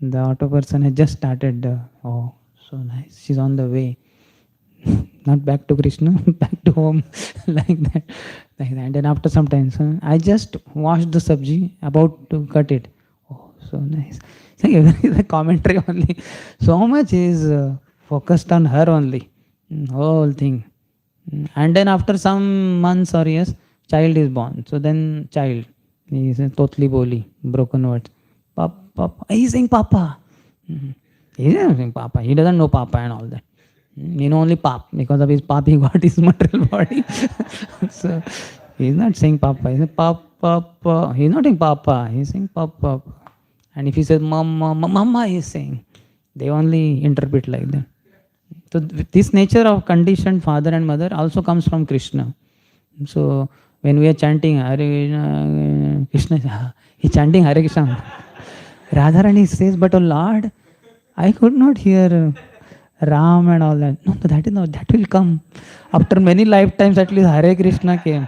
The auto person had just started. Oh, so nice. She's on the way. Not back to Krishna, back to home, like that. And then after some time, so I just washed the sabji, about to cut it. Oh, so nice. So the commentary only. So much is focused on her only. Whole thing. And then after some months or years, child is born. So then child, he is totally boli, broken words. Papa, papa. He is saying papa. He is not saying papa. He doesn't know papa and all that. You know only pap. Because of his pap, he got his material body. So he is not saying papa. He is saying papa. He is not saying papa. He is saying papa. And if he says mama, mama, he is saying. They only interpret like that. So this nature of conditioned father and mother also comes from Krishna. So when we are chanting Hare Krishna, he chanting Hare Krishna. Radharani says, but oh Lord, I could not hear Ram and all that. No, that is not, that will come. After many lifetimes, at least Hare Krishna came.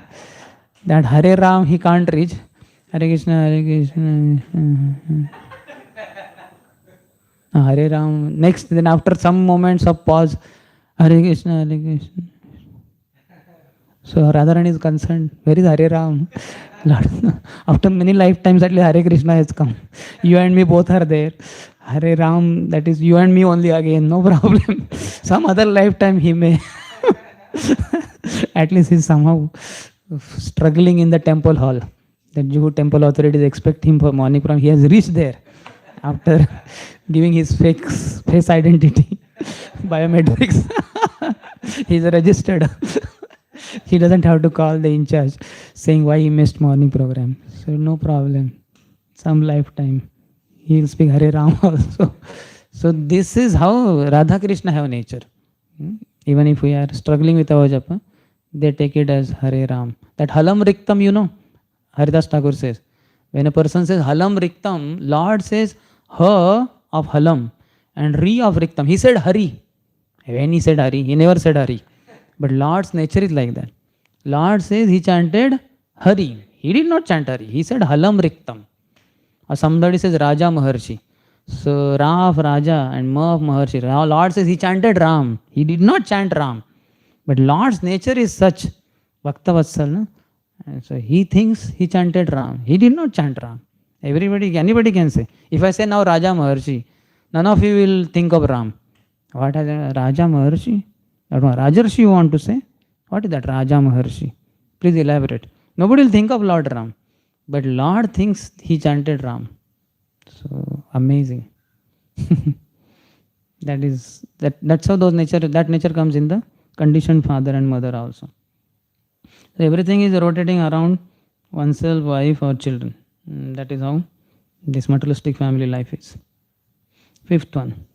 That Hare Ram he can't reach. Hare Krishna, Hare Krishna. Hare Ram. Next, then after some moments of pause, Hare Krishna, Hare Krishna. So Radharani is concerned. Where is Hare Ram? Lord, after many lifetimes, at least Hare Krishna has come. You and me both are there. Hare Ram, that is you and me only again, no problem. Some other lifetime he may. At least he's somehow struggling in the temple hall. The JUHU temple authorities expect him for morning program. He has reached there after giving his face identity, biometrics. He's registered. He doesn't have to call the in charge saying why he missed morning program. So no problem. Some lifetime. He will speak Hare Ram also. So this is how Radha Krishna have nature. Even if we are struggling with our japa, they take it as Hare Ram. That Halam Riktam, you know, Haridas Thakur says. When a person says Halam Riktam, Lord says Ha of Halam and Ri of Riktam. He said Hari. When he said Hari, he never said Hari. But Lord's nature is like that. Lord says he chanted Hari. He did not chant Hari. He said Halam Riktam. Or somebody says Raja Maharshi. So Ra of Raja and Ma of Maharshi. Lord says he chanted Ram. He did not chant Ram. But Lord's nature is such. Bhakta Vatsal. No? And so he thinks he chanted Ram. He did not chant Ram. Anybody can say. If I say now Raja Maharshi, none of you will think of Ram. What is Raja Maharshi? Rajarshi you want to say? What is that Raja Maharshi? Please elaborate. Nobody will think of Lord Ram. But Lord thinks he chanted Ram. So amazing. That's how that nature comes in the conditioned father and mother also. So everything is rotating around oneself, wife or children. That is how this materialistic family life is. Fifth one.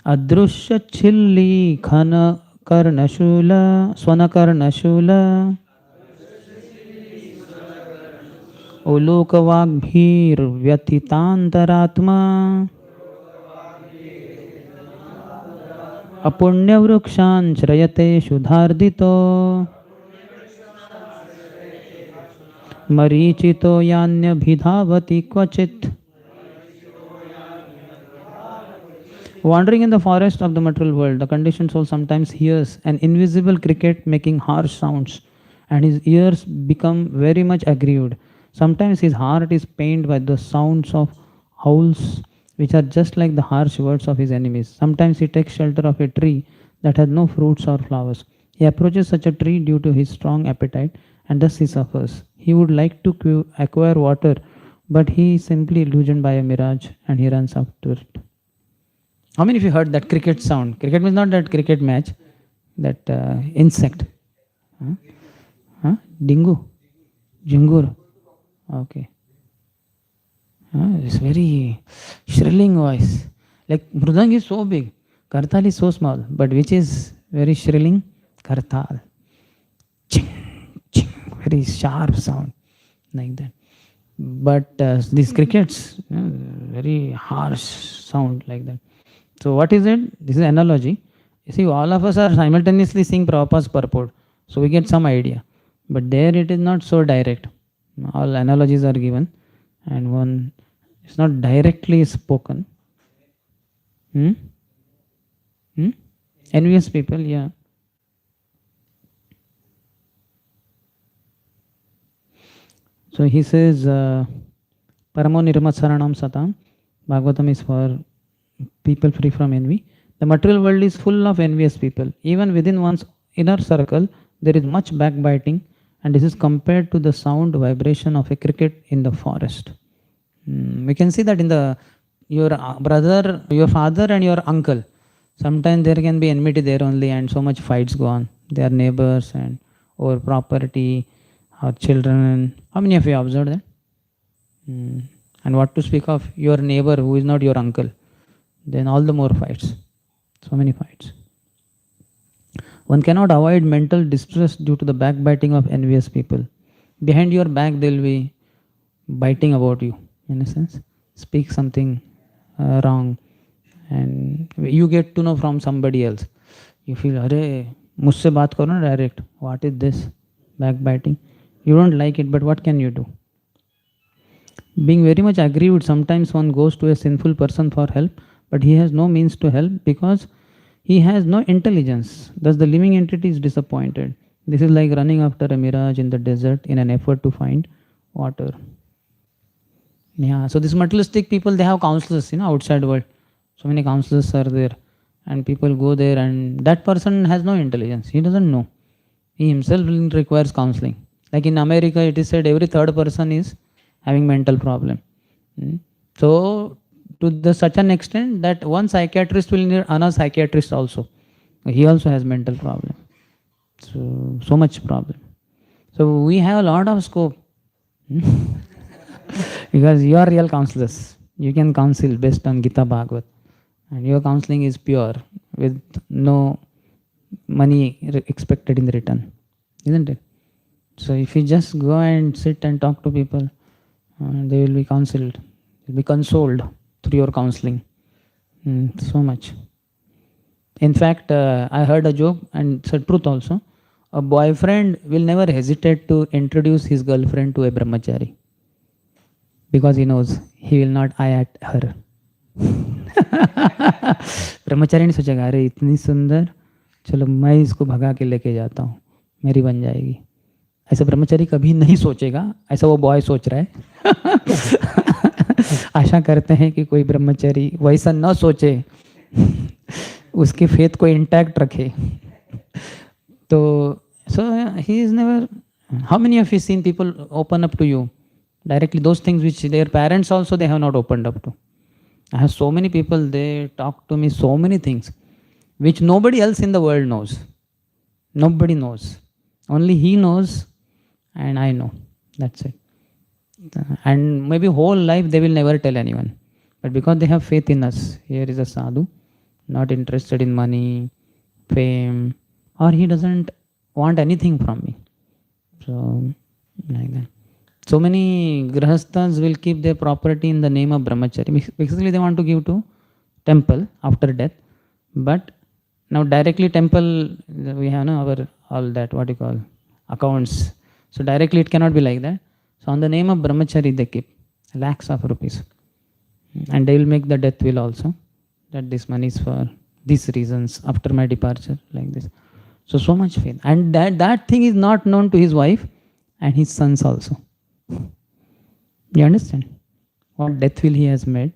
Adrushya chilli khana karnashula swana karnashula Ulokavagbhir vyatitantaratma Apunya vrukshan shrayate shudhardito Marichito yanya bhidhavati kvachit. Wandering in the forest of the material world, the conditioned soul sometimes hears an invisible cricket making harsh sounds, and his ears become very much aggrieved. Sometimes his heart is pained by the sounds of howls, which are just like the harsh words of his enemies. Sometimes he takes shelter of a tree that has no fruits or flowers. He approaches such a tree due to his strong appetite, and thus he suffers. He would like to acquire water, but he is simply illusioned by a mirage, and he runs after it. How many of you heard that cricket sound? Cricket means not that cricket match, that insect. Dingo? Jingur? Okay. It's very shrilling voice. Like Mridang is so big, Kartal is so small, but which is very shrilling? Kartal. Ching, ching, very sharp sound, like that. But these crickets, very harsh sound like that. So what is it? This is analogy. You see, all of us are simultaneously seeing Prabhupada's purport, so we get some idea. But there it is not so direct. All analogies are given, and one it's not directly spoken. Hmm? Hmm? Envious people, yeah. So he says, Paramo Nirmatsaranam Satam. Bhagavatam is for people free from envy. The material world is full of envious people. Even within one's inner circle, there is much backbiting, and this is compared to the sound vibration of a cricket in the forest. We can see that in your brother, your father, and your uncle. Sometimes there can be enmity there only, and so much fights go on. They are neighbors and over property or children. How many of you observed that? And what to speak of your neighbor who is not your uncle? Then all the more fights. So many fights. One cannot avoid mental distress due to the backbiting of envious people. Behind your back, they will be biting about you, in a sense. Speak something wrong, and you get to know from somebody else. You feel, अरे मुझसे बात करो ना direct. What is this? Backbiting. You don't like it, but what can you do? Being very much aggrieved, sometimes one goes to a sinful person for help, but he has no means to help because he has no intelligence. Thus, the living entity is disappointed. This is like running after a mirage in the desert in an effort to find water. Yeah, so these materialistic people, they have counselors, outside world. So many counselors are there, and people go there, and that person has no intelligence. He doesn't know. He himself requires counseling. Like in America, it is said every third person is having mental problem. So to such an extent that one psychiatrist will need another psychiatrist also. He also has mental problem. So much problem. So we have a lot of scope. Because you are real counselors. You can counsel based on Gita Bhagavad. And your counseling is pure with no money expected in the return. Isn't it? So if you just go and sit and talk to people, they will be counseled, will be consoled through your counseling. So much. In fact, I heard a joke, and it's a truth also. A boyfriend will never hesitate to introduce his girlfriend to a brahmachari because he knows he will not eye at her. ब्रह्मचारी नहीं सोचेगा अरे इतनी सुंदर, चलो मैं इसको भगा के लेके जाता हूँ, मेरी बन जाएगी. ऐसा ब्रह्मचारी कभी नहीं सोचेगा, ऐसा वो बॉय सोच रहा है. आशा करते हैं कि कोई ब्रह्मचारी वैसा न सोचे, उसके फेथ को इंटैक्ट रखे. तो so he is never. How many of you seen people open up to you directly those things which their parents also they have not opened up to? I have so many people, they talk to me so many things which nobody else in the world knows. Nobody knows. Only he knows and I know. That's it. And maybe whole life they will never tell anyone. But because they have faith in us, here is a sadhu, not interested in money, fame, or he doesn't want anything from me. So, like that. So many grahasthas will keep their property in the name of brahmachari. Basically, they want to give to temple after death. But now directly temple, we have our all that, what you call, accounts. So directly it cannot be like that. So on the name of brahmachari, they keep lakhs of rupees. And they will make the death will also, that this money is for these reasons after my departure, like this. So much faith. And that thing is not known to his wife and his sons also. You understand? What death will he has made.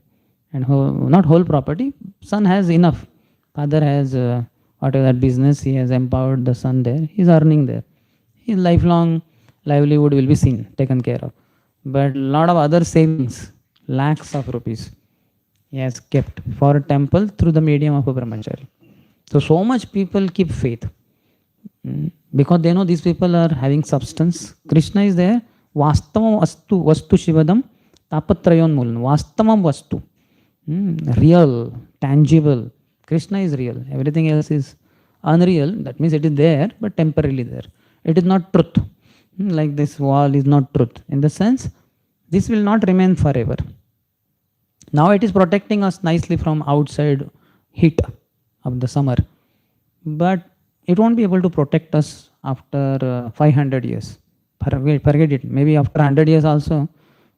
And not whole property. Son has enough. Father has whatever that business, he has empowered the son there. He is earning there. His lifelong livelihood will be seen, taken care of. But a lot of other savings, lakhs of rupees, he has kept for a temple through the medium of a brahmachari. So much people keep faith. Because they know these people are having substance. Krishna is there. Vastavam vastu shivadam tapatrayon mulan. Vastavam vastu. Real, tangible. Krishna is real. Everything else is unreal. That means it is there, but temporarily there. It is not truth. Like this wall is not truth. In the sense, This will not remain forever. Now it is protecting us nicely from outside heat of the summer, but it won't be able to protect us after 500 years. Forget it. Maybe after 100 years also,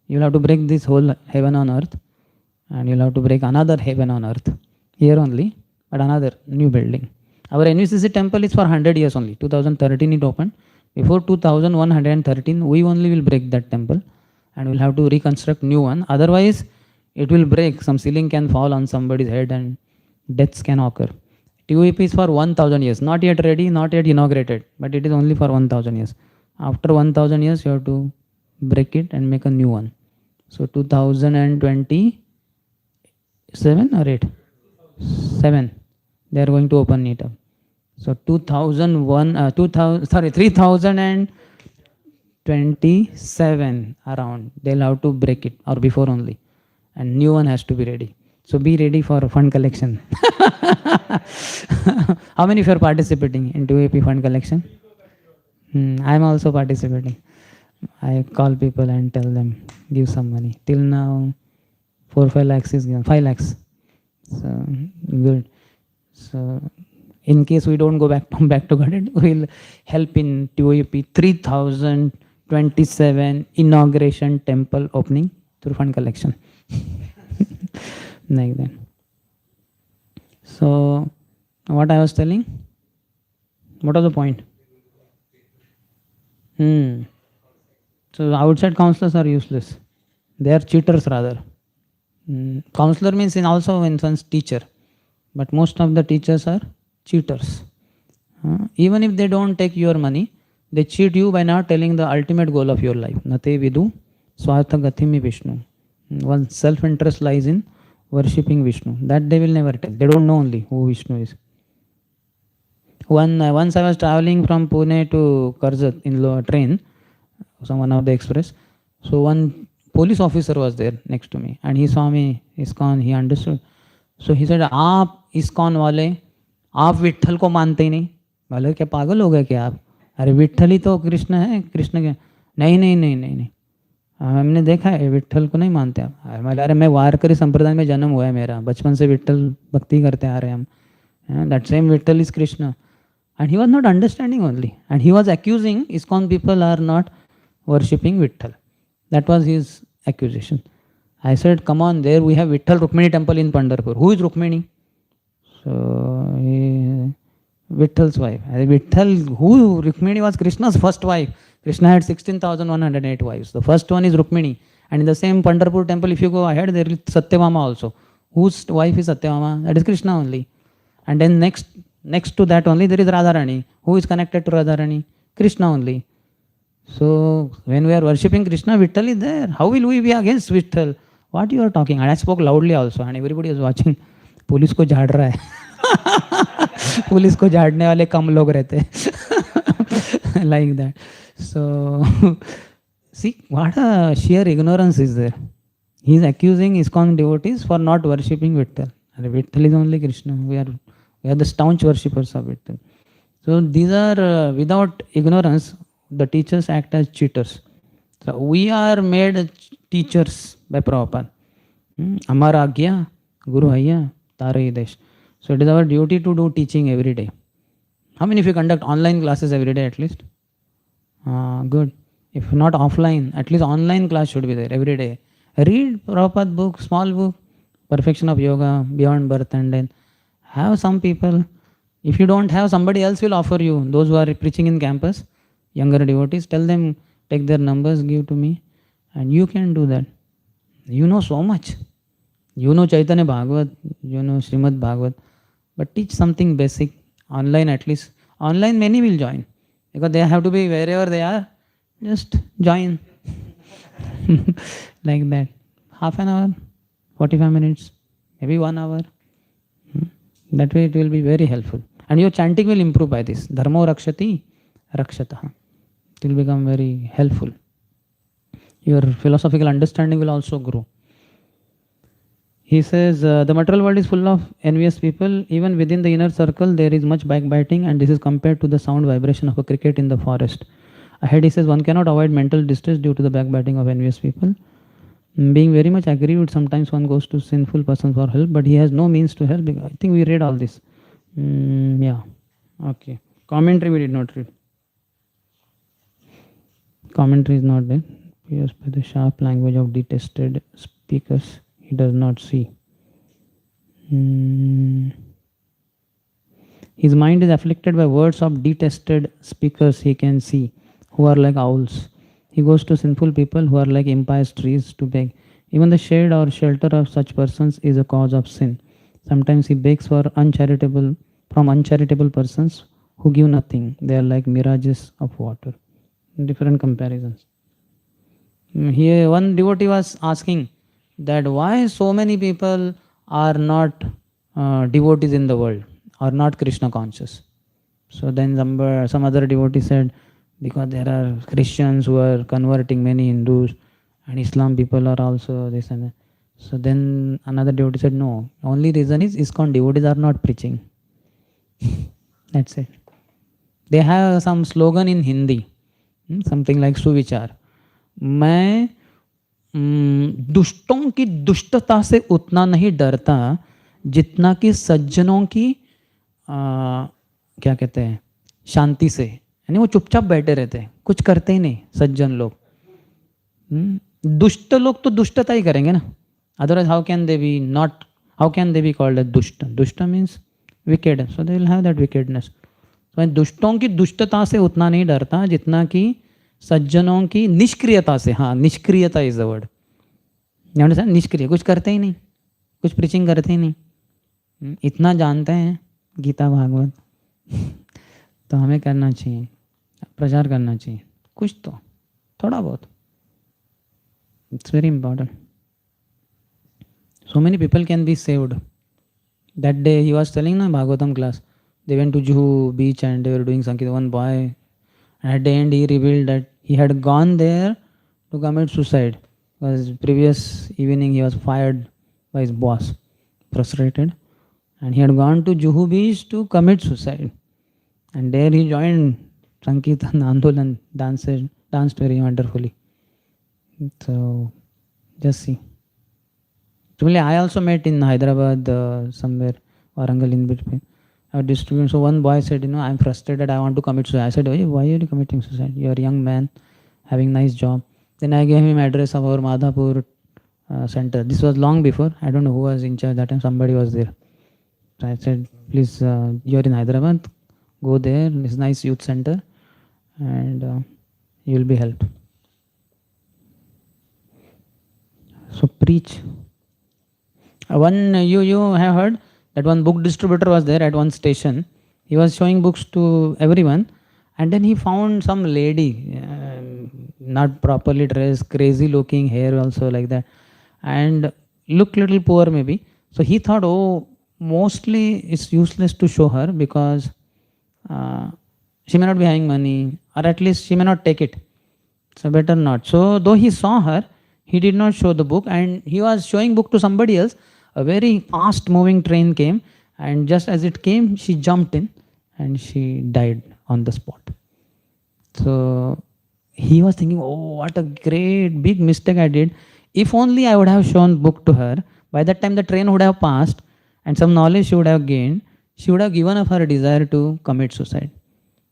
you'll have to break this whole heaven on earth, and you'll have to break another heaven on earth. Here only, but another new building. Our NVCC temple is for 100 years only. 2013 it opened. Before 2113, we only will break that temple, and we'll have to reconstruct new one. Otherwise, it will break. Some ceiling can fall on somebody's head and deaths can occur. TUAP is for 1000 years. Not yet ready, not yet inaugurated, but it is only for 1000 years. After 1000 years, you have to break it and make a new one. So 2027 or 8? 7. They are going to open it up. So 3027 around, they'll have to break it, or before only. And new one has to be ready. So be ready for fund collection. How many of you are participating in 2AP fund collection? I am also participating. I call people and tell them, give some money. Till now, 4-5 lakhs is given, 5 lakhs. So good. So in case we don't go back to Godhead, we will help in 2AP 3027 inauguration temple opening through fund collection. Like that. So what I was telling? What was the point? So outside counselors are useless. They are cheaters rather. Counselor means also in sense teacher. But most of the teachers are cheaters. Even if they don't take your money, they cheat you by not telling the ultimate goal of your life. Nate vidu swartha gathimi Vishnu. One's self-interest lies in worshipping Vishnu. That they will never tell. They don't know only who Vishnu is. Once I was traveling from Pune to Karjat in train, one of the express. So one police officer was there next to me, and he saw me ISKCON. He understood. So he said, "आप ISKCON वाले, आप विट्ठल को मानते ही नहीं." बोले, क्या पागल हो गए क्या आप? अरे विट्ठल ही तो कृष्ण है, कृष्ण के नहीं नहीं नहीं नहीं नहीं हमने देखा है, विट्ठल को नहीं मानते आप। बोले, अरे मैं वारकरी संप्रदाय में जन्म हुआ है मेरा, बचपन से विट्ठल भक्ति करते आ रहे हैं हम। That same Vitthal is Krishna. And he was not understanding only. And he was accusing ISKCON people are not worshipping Vitthal. That was his accusation. I said, come on, there we have Vitthal Rukmini temple in Pandharpur. Who is Rukmini? So, Vithal's wife. Rukmini was Krishna's first wife. Krishna had 16,108 wives. The first one is Rukmini. And in the same Pandharpur temple, if you go ahead, there is Satyabhama also. Whose wife is Satyabhama? That is Krishna only. And then next to that only there is Radharani. Who is connected to Radharani? Krishna only. So when we are worshipping Krishna, Vitthal is there. How will we be against Vitthal? What you are talking? And I spoke loudly also, and everybody is watching. Police को झाड़ रहा है. Police को झाड़ने वाले कम लोग रहते. Like that. So see what a sheer ignorance is there. He is accusing ISKCON devotees for not worshipping Vitthal. Vitthal is only Krishna. We are the staunch worshippers of Vitthal. So these are without ignorance, the teachers act as cheaters. So we are made teachers by Prabhupada. Amara Agya, Guru Hayya, Tara Desh. So it is our duty to do teaching every day. How many of you conduct online classes every day at least? Good. If not offline, at least online class should be there every day. Read Prabhupada book, small book, Perfection of Yoga, Beyond Birth and Death. Have some people. If you don't have, somebody else will offer you. Those who are preaching in campus, younger devotees, tell them, take their numbers, give to me, and you can do that. You know so much. You know Chaitanya Bhagavat, you know Srimad Bhagavat, but teach something basic, online at least. Online many will join, because they have to be wherever they are, just join. Like that. Half an hour, 45 minutes, maybe 1 hour. That way it will be very helpful. And your chanting will improve by this. Dharmo rakshati rakshataha. It will become very helpful. Your philosophical understanding will also grow. He says, the material world is full of envious people. Even within the inner circle, there is much backbiting, and this is compared to the sound vibration of a cricket in the forest. Ahead he says, one cannot avoid mental distress due to the backbiting of envious people. Being very much aggrieved, sometimes one goes to sinful person for help, but he has no means to help. I think we read all this. Yeah. Okay. Commentary we did not read. Commentary is not there. Pierced by the sharp language of detested speakers, he does not see. His mind is afflicted by words of detested speakers he can see, who are like owls. He goes to sinful people who are like impious trees to beg. Even the shade or shelter of such persons is a cause of sin. Sometimes he begs from uncharitable persons who give nothing. They are like mirages of water. Different comparisons. Here one devotee was asking that why so many people are not devotees in the world, are not Krishna conscious. So then some other devotee said, because there are Christians who are converting many Hindus, and Islam people are also this and that. So then another devotee said, no, only reason is ISKCON devotees are not preaching. That's it. They have some slogan in Hindi, something like सुविचार, मैं दुष्टों की दुष्टता से उतना नहीं डरता जितना कि सज्जनों की क्या कहते हैं, शांति से. यानी वो चुपचाप बैठे रहते हैं, कुछ करते ही नहीं सज्जन लोग. दुष्ट लोग तो दुष्टता ही करेंगे ना, otherwise how can they be called दुष्ट. दुष्ट means wicked, so they will have that wickedness. तो दुष्टों की दुष्टता से उतना नहीं डरता जितना कि सज्जनों की निष्क्रियता से. हाँ, निष्क्रियता इज द वर्ड. निष्क्रिय, कुछ करते ही नहीं, कुछ प्रीचिंग करते ही नहीं. इतना जानते हैं गीता भागवत, तो हमें करना चाहिए, प्रचार करना चाहिए कुछ तो, थोड़ा बहुत. It's very important. So many people can be saved. That day he was telling na Bhagavatam class, they went to JUHU beach and they were doing Sankirtan. One boy, and at the end he revealed that he had gone there to commit suicide because previous evening he was fired by his boss, frustrated, and he had gone to JUHU beach to commit suicide. And there he joined Sankirtan Andolan, danced very wonderfully. So just see. Similarly, I also met in Hyderabad somewhere, Warangal in between. I was distributing. So one boy said, I'm frustrated, I want to commit suicide. I said, hey, why are you committing suicide? You are a young man, having nice job. Then I gave him address of our Madhapur center. This was long before. I don't know who was in charge that time. Somebody was there. So I said, please, you are in Hyderabad, go there. It's a nice youth center, and you will be helped. So preach. You have heard that one book distributor was there at one station. He was showing books to everyone, and then he found some lady, not properly dressed, crazy looking, hair also like that, and looked little poor maybe. So he thought, mostly it's useless to show her because she may not be having money, or at least she may not take it. So better not. So though he saw her, he did not show the book, and he was showing book to somebody else. A very fast moving train came, and just as it came, she jumped in and she died on the spot. So he was thinking, what a great big mistake I did. If only I would have shown book to her, by that time the train would have passed and some knowledge she would have gained. She would have given up her desire to commit suicide.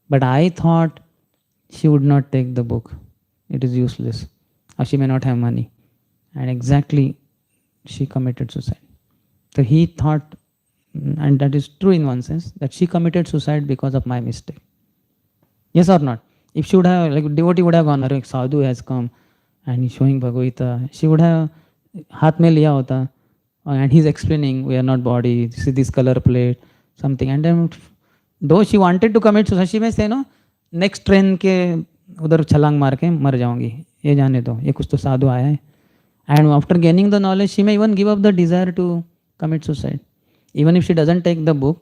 But I thought she would not take the book. It is useless. Or she may not have money. And exactly, she committed suicide. So he thought, and that is true in one sense, that she committed suicide because of my mistake. Yes or not? If she would have, like devotee would have gone, a sadhu has come and he's showing Bhagavad Gita, she would have haath mein liya hota, and he's explaining, we are not body, see this color plate, something. And then, though she wanted to commit suicide, she may say, no, next train के उधर छलांग मार के मर जाऊंगी, ये जाने दो, ये कुछ तो साधु आया है. And after gaining the knowledge, she may even give up the desire to commit suicide. Even if she doesn't take the book,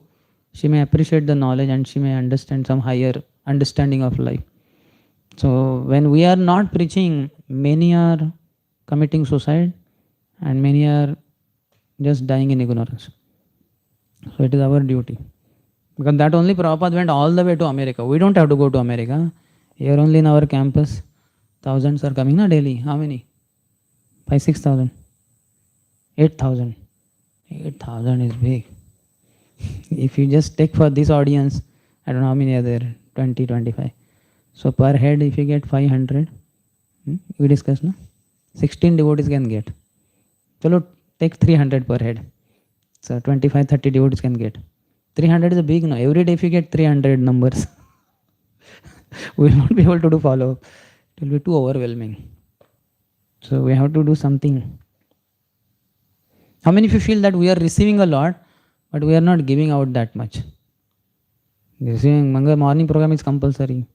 she may appreciate the knowledge and she may understand some higher understanding of life. So when we are not preaching, many are committing suicide and many are just dying in ignorance. So it is our duty. Because that only Prabhupada went all the way to America. We don't have to go to America. Here only in our campus, thousands are coming daily. How many? 5, 6,000. 8,000. 8,000 is big. If you just take for this audience, I don't know how many are there, 20, 25. So per head, if you get 500, we discussed, no? 16 devotees can get. Chalo, take 300 per head. So 25, 30 devotees can get. 300 is a big, no? Every day if you get 300 numbers, we will not be able to do follow-up. It will be too overwhelming. So we have to do something. How many of you feel that we are receiving a lot, but we are not giving out that much? Receiving morning program is compulsory.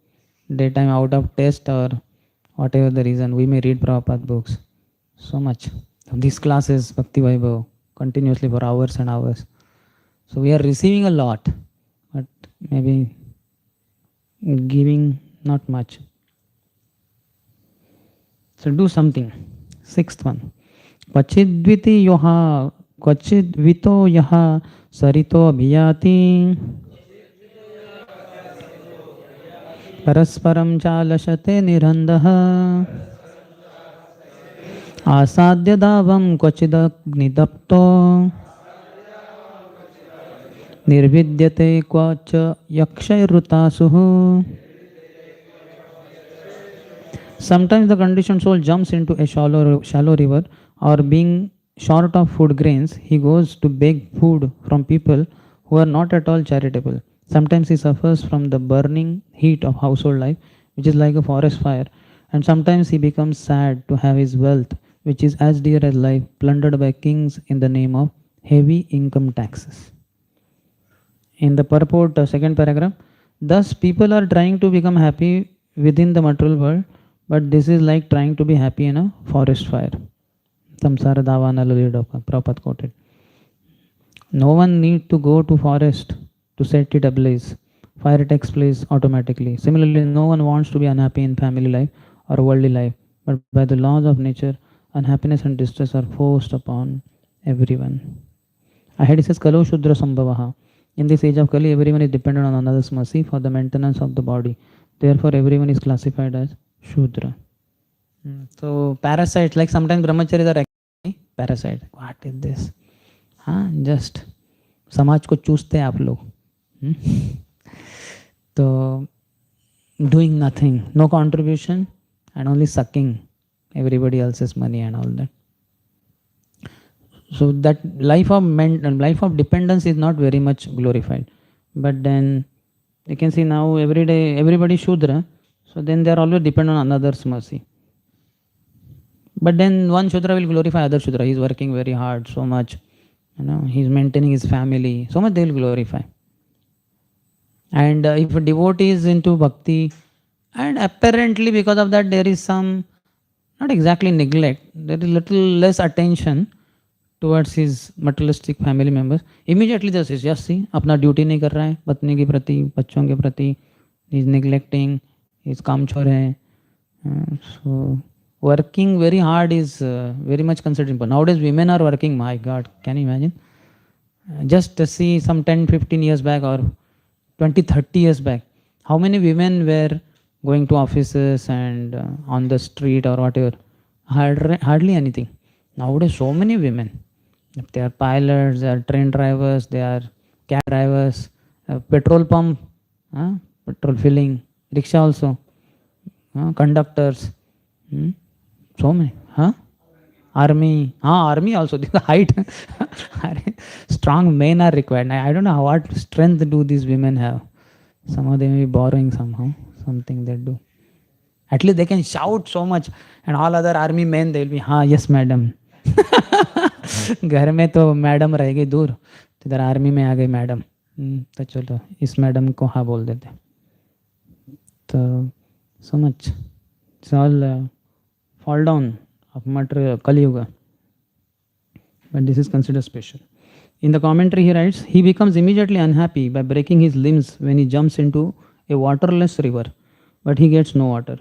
Daytime out of test or whatever the reason, we may read Prabhupada books. So much. These classes, Bhakti Vaibhav, continuously for hours and hours. So we are receiving a lot, but maybe giving not much. So do something. Sixth one. Kvachidviti yoha, kvachidvito yaha sarito abhiyati parasparam chalashate nirandaha asadya davam kvachidagni nirvidyate kvacha yakshairutasuhu. Sometimes the conditioned soul jumps into a shallow river, or being short of food grains, he goes to beg food from people who are not at all charitable. Sometimes he suffers from the burning heat of household life, which is like a forest fire, and sometimes he becomes sad to have his wealth, which is as dear as life, plundered by kings in the name of heavy income taxes. In the purport, second paragraph, thus people are trying to become happy within the material world, but this is like trying to be happy in a forest fire. Samsara Davana Lalida, Prabhupada quoted. No one need to go to forest to set it ablaze. Fire takes place automatically. Similarly, no one wants to be unhappy in family life or worldly life, but by the laws of nature, unhappiness and distress are forced upon everyone. Ahead it says, Kalo Shudra Sambhavaha. In this age of Kali, everyone is dependent on another's mercy for the maintenance of the body. Therefore, everyone is classified as Shudra. So, parasites, like sometimes brahmacharis are actually parasite. What is this? Just समाज को चूसते हैं आप लोग. So, doing nothing, no contribution, and only sucking everybody else's money and all that. So that life of dependence is not very much glorified. But then you can see now every day everybody Shudra, so then they are always dependent on another's mercy. But then one Shudra will glorify other Shudra. He is working very hard, so much. He is maintaining his family, so much they will glorify. And if a devotee is into bhakti, and apparently because of that there is some, not exactly neglect, there is little less attention towards his materialistic family members, immediately this is just see, अपना duty नहीं कर रहा है पत्नी के प्रति, बच्चों के प्रति, he is neglecting, he is कामचोर है. So working very hard is very much considered important. Nowadays women are working, my God, can you imagine? Just see some 10-15 years back or 20-30 years back, how many women were going to offices and on the street or whatever? Hardly anything. Nowadays so many women. They are pilots, they are train drivers, they are cab drivers, petrol pump, petrol filling, rickshaw also, conductors, so many. Army, army also, the height. Strong men are required. I don't know what strength do these women have. Some of them may be borrowing somehow, something they do. At least they can shout so much, and all other army men, they will be, yes madam. घर में तो madam रह गई दूर, तो इधर army में आ गई मैडम, तो चलो इस मैडम को हाँ बोल देते. तो so much, it's all fall down of material Kali Yuga. But this is considered special. In the commentary he writes, he becomes immediately unhappy by breaking his limbs when he jumps into a waterless river, but he gets no water.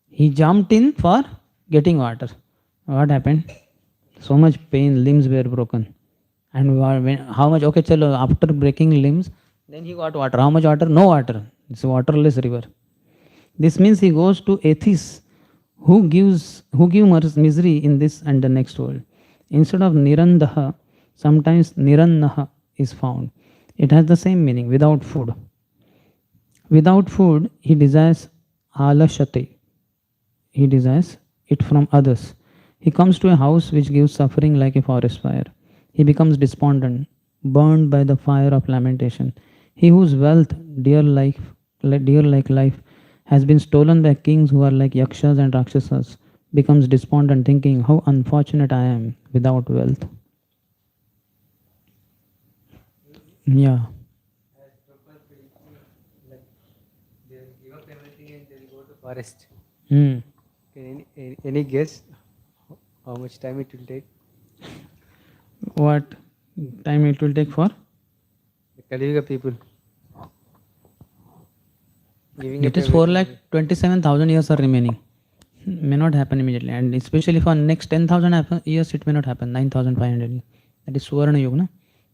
He jumped in for getting water. What happened? So much pain, limbs were broken. And how much? Okay, chalo, after breaking limbs, then he got water. How much water? No water. It's a waterless river. This means he goes to atheists who give misery in this and the next world. Instead of Nirandaha, sometimes Nirannaha is found. It has the same meaning, without food. Without food, he desires alashate. He desires it from others. He comes to a house which gives suffering like a forest fire. He becomes despondent, burned by the fire of lamentation. He whose wealth, dear like life, has been stolen by kings who are like yakshas and rakshasas, becomes despondent, thinking, how unfortunate I am without wealth. Yeah. As Prabhupada predicted, like they will give up everything and they will go to forest. Hmm. Any guess how much time it will take? What time it will take for? The Kali Yuga people giving It up is 4 everything. lakh 27,000 years are remaining. May not happen immediately, and especially for next 10,000 years, it may not happen. 9,500 years. That is Suvarna Yuga. No?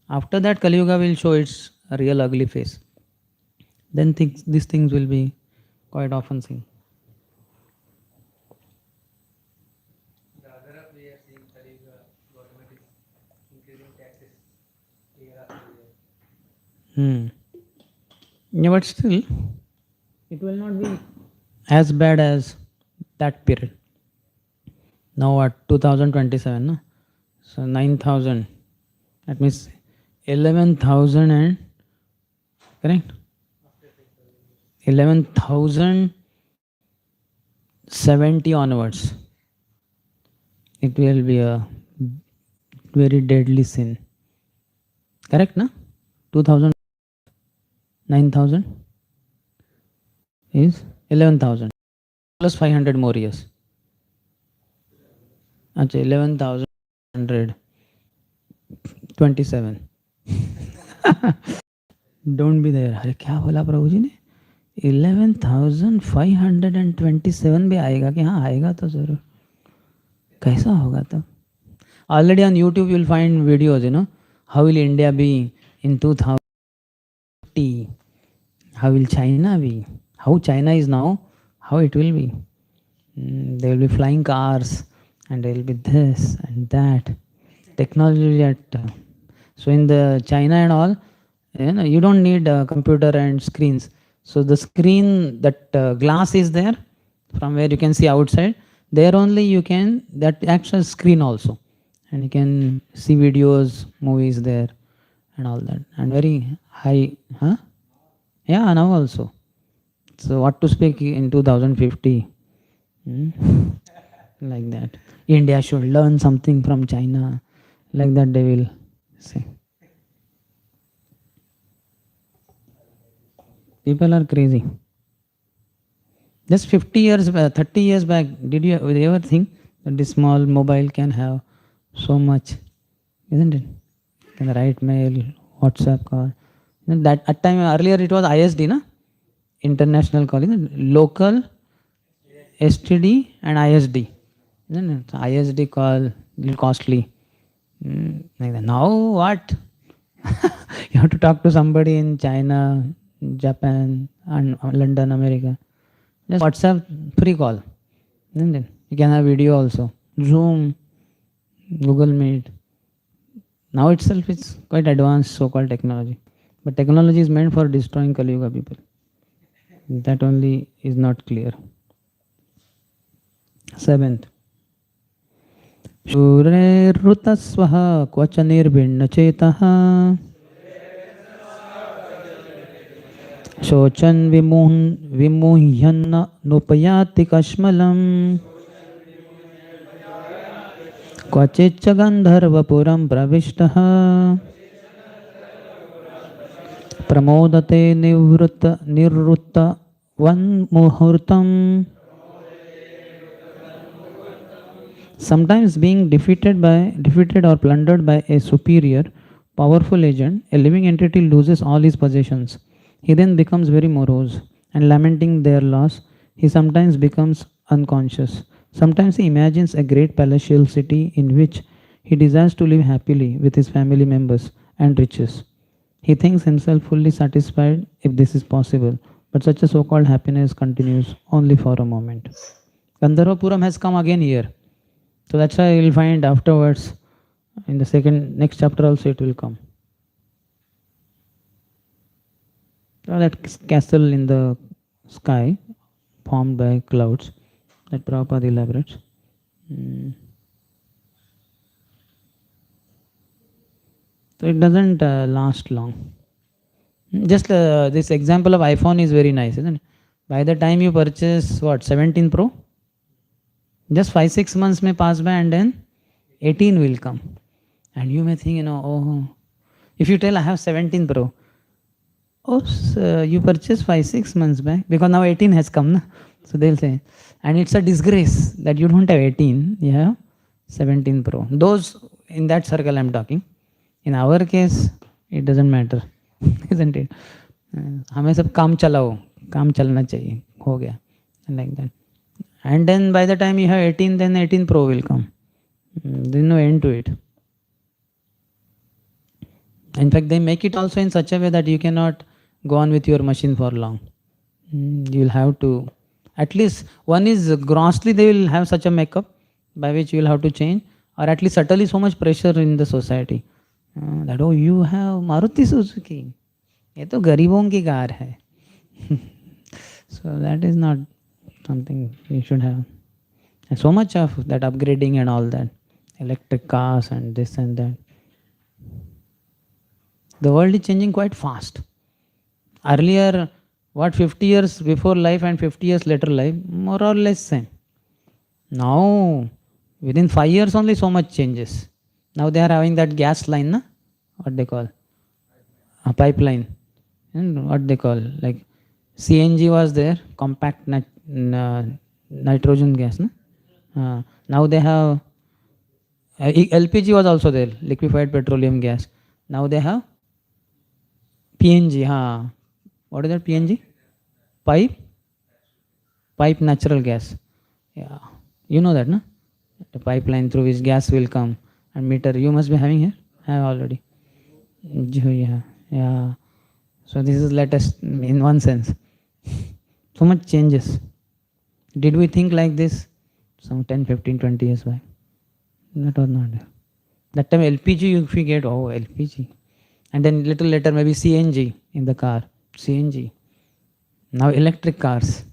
After that, Kali Yuga will show its real ugly face. Then these things will be quite often seen. The other up we are seeing Kali Yuga government is increasing taxes year after year. Yeah, but still, it will not be as bad as that period. Now what? 2027, no? So 9,000. That means 11,000 and correct? 11,070 onwards. It will be a very deadly sin. Correct, na? 2,000, 9,000 is 11,000 plus 500 more years. अच्छा 11,127. Don't be there. अरे क्या बोला प्रभु जी ने? 11,527 भी आएगा कि हाँ आएगा तो जरूर. कैसा होगा तो? Already on YouTube you will find videos, how will India be in 2050? How will China be? How China is now, how it will be. There will be flying cars and there will be this and that. Technology so in the China and all, you don't need a computer and screens. So the screen, that glass is there from where you can see outside. There only you can, that actual screen also. And you can see videos, movies there and all that. And very high, huh? Yeah, now also. So what to speak in 2050? Like that. India should learn something from China. Like that they will say. People are crazy. Just 50 years, 30 years back, did you ever think that this small mobile can have so much? Isn't it? You can write mail, WhatsApp call. That at time earlier it was ISD, na? International call, local, STD and ISD. Isn't it? So ISD call, little costly. Like that. Now what? You have to talk to somebody in China, Japan, and London, America. Just WhatsApp free call. Isn't it? You can have video also. Zoom, Google Meet. Now itself it's quite advanced so-called technology. But technology is meant for destroying Kali Yuga people. That only is not clear. 7th. Shurerutasvaha kvachanirvinnachetah Shochan vimuhyanna nupayati kashmalam Kvachiccha gandharvapuram pravishtaha Pramodate nirrutta van muhurtam. Sometimes being defeated or plundered by a superior, powerful agent, a living entity loses all his possessions. He then becomes very morose, and lamenting their loss, he sometimes becomes unconscious. Sometimes he imagines a great palatial city in which he desires to live happily with his family members and riches. He thinks himself fully satisfied if this is possible, but such a so-called happiness continues only for a moment. Gandharvapuram has come again here. So that's why you'll find afterwards, in the next chapter also it will come. So that castle in the sky, formed by clouds, that Prabhupada elaborates. So it doesn't last long. Just this example of iPhone is very nice, isn't it? By the time you purchase what, 17 Pro? Just 5-6 months may pass by and then 18 will come. And you may think, oh, if you tell I have 17 Pro, oh, so you purchased 5-6 months back because now 18 has come. Na? So they'll say, and it's a disgrace that you don't have 18, you have 17 Pro. Those in that circle I'm talking. In our case, it doesn't matter, isn't it? हमें सब काम चलाओ, काम चलना चाहिए, हो गया, like that. And then by the time you have 18, then 18 Pro will come. There's no end to it. In fact, they make it also in such a way that you cannot go on with your machine for long. You'll have to, at least one is grossly they will have such a makeup by which you will have to change, or at least subtly so much pressure in the society that, oh, you have Maruti Suzuki, ये तो गरीबों की car है. So that is not something you should have. And so much of that upgrading and all that, electric cars and this and that. The world is changing quite fast. Earlier, 50 years before life and 50 years later life, more or less same. Now, within 5 years only so much changes. Now they are having that gas line, na? What they call? A pipeline. And what they call? Like CNG was there, compact nitrogen gas. Na? Now they have, LPG was also there, liquefied petroleum gas. Now they have PNG. What is that PNG? Pipe natural gas. Yeah. You know that, no? The pipeline through which gas will come. And meter, you must be having here? Have already. JUHU, yeah. So this is latest in one sense. So much changes. Did we think like this some 10, 15, 20 years back? That was not there. That time LPG, if you get, oh, LPG. And then little later maybe CNG in the car. CNG. Now electric cars.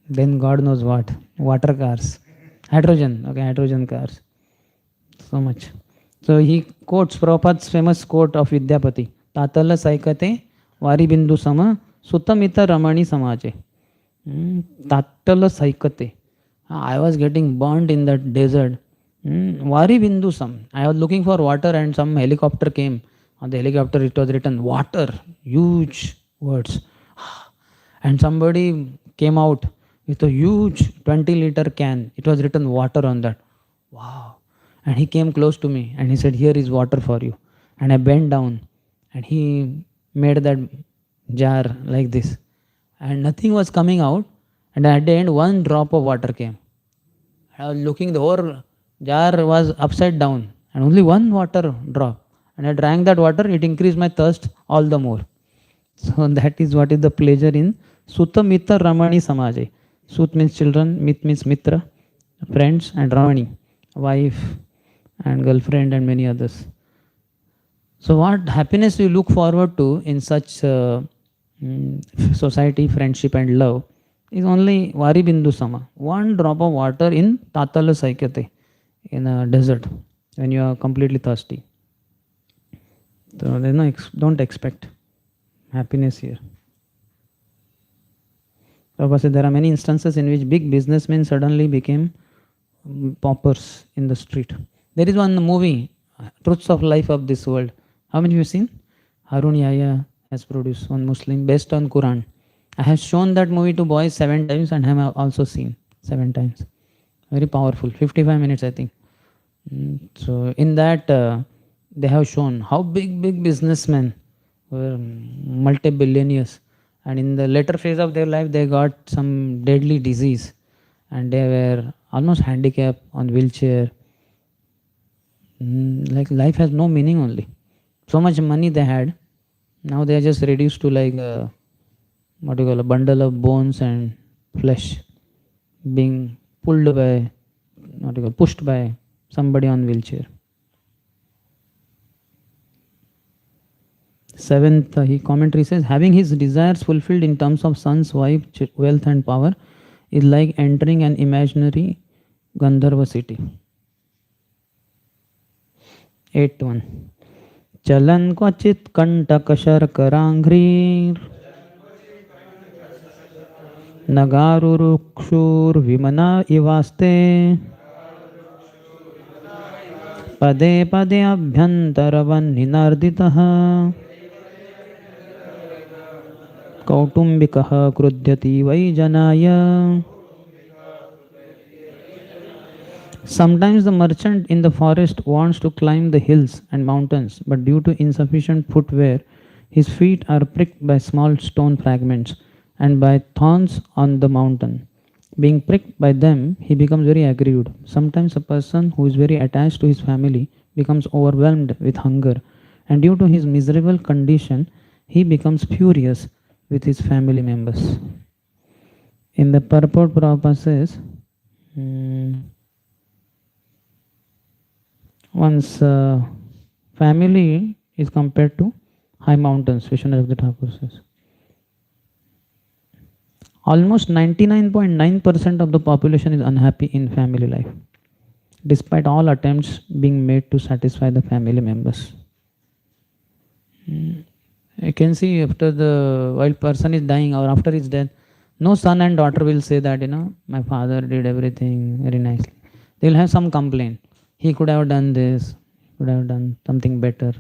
Then God knows what. Water cars. Hydrogen. Okay, hydrogen cars. So much. So he quotes Prabhupada's famous quote of Vidyapati. Tatala saikate vari bindu sama sutamita ramani samaje. Tatala saikate. I was getting burned in that desert. Vari bindu sam. I was looking for water and some helicopter came. On the helicopter it was written water. Huge words. And somebody came out with a huge 20-liter can. It was written water on that. Wow. And he came close to me and he said, here is water for you. And I bent down and he made that jar like this. And nothing was coming out. And at the end, one drop of water came. I was looking, the whole jar was upside down and only one water drop. And I drank that water, it increased my thirst all the more. So that is what is the pleasure in Sutta Mitra Ramani Samaje. Sut means children, Mit means Mitra, friends, and Ramani, wife and girlfriend and many others. So what happiness we look forward to in such society, friendship and love is only Vari Bindu Sama. One drop of water in Tatala Saikate, in a desert, when you are completely thirsty. So there's no don't expect happiness here. Prabhupada said there are many instances in which big businessmen suddenly became paupers in the street. There is one movie, Truths of Life of This World. How many of you have seen? Harun Yahya has produced one Muslim based on Quran. I have shown that movie to boys 7 times and have also seen 7 times. Very powerful, 55 minutes I think. So in that they have shown how big businessmen were multi-billionaires, and in the later phase of their life they got some deadly disease and they were almost handicapped on wheelchair. Like life has no meaning only. So much money they had, now they are just reduced to like a bundle of bones and flesh, being pulled by, what do you call, pushed by somebody on wheelchair. Seventh, he commentary says, having his desires fulfilled in terms of sons, wife, wealth and power is like entering an imaginary Gandharva city. 8.1. Chalan kvachit kantaka sharkarangrir nagarurukshur vimana ivaste pade pade abhyantaravan ninarditaha kautumbikaha krudyati vaijanaya. Sometimes the merchant in the forest wants to climb the hills and mountains, but due to insufficient footwear, his feet are pricked by small stone fragments and by thorns on the mountain. Being pricked by them, he becomes very aggrieved. Sometimes a person who is very attached to his family becomes overwhelmed with hunger, and due to his miserable condition, he becomes furious with his family members. In the purport, Prabhupada says, one's family is compared to high mountains, Vishwanath Thakur says. Almost 99.9% of the population is unhappy in family life, despite all attempts being made to satisfy the family members. You can see while person is dying or after his death, no son and daughter will say that, my father did everything very nicely. They will have some complaint. He could have done this, could have done something better.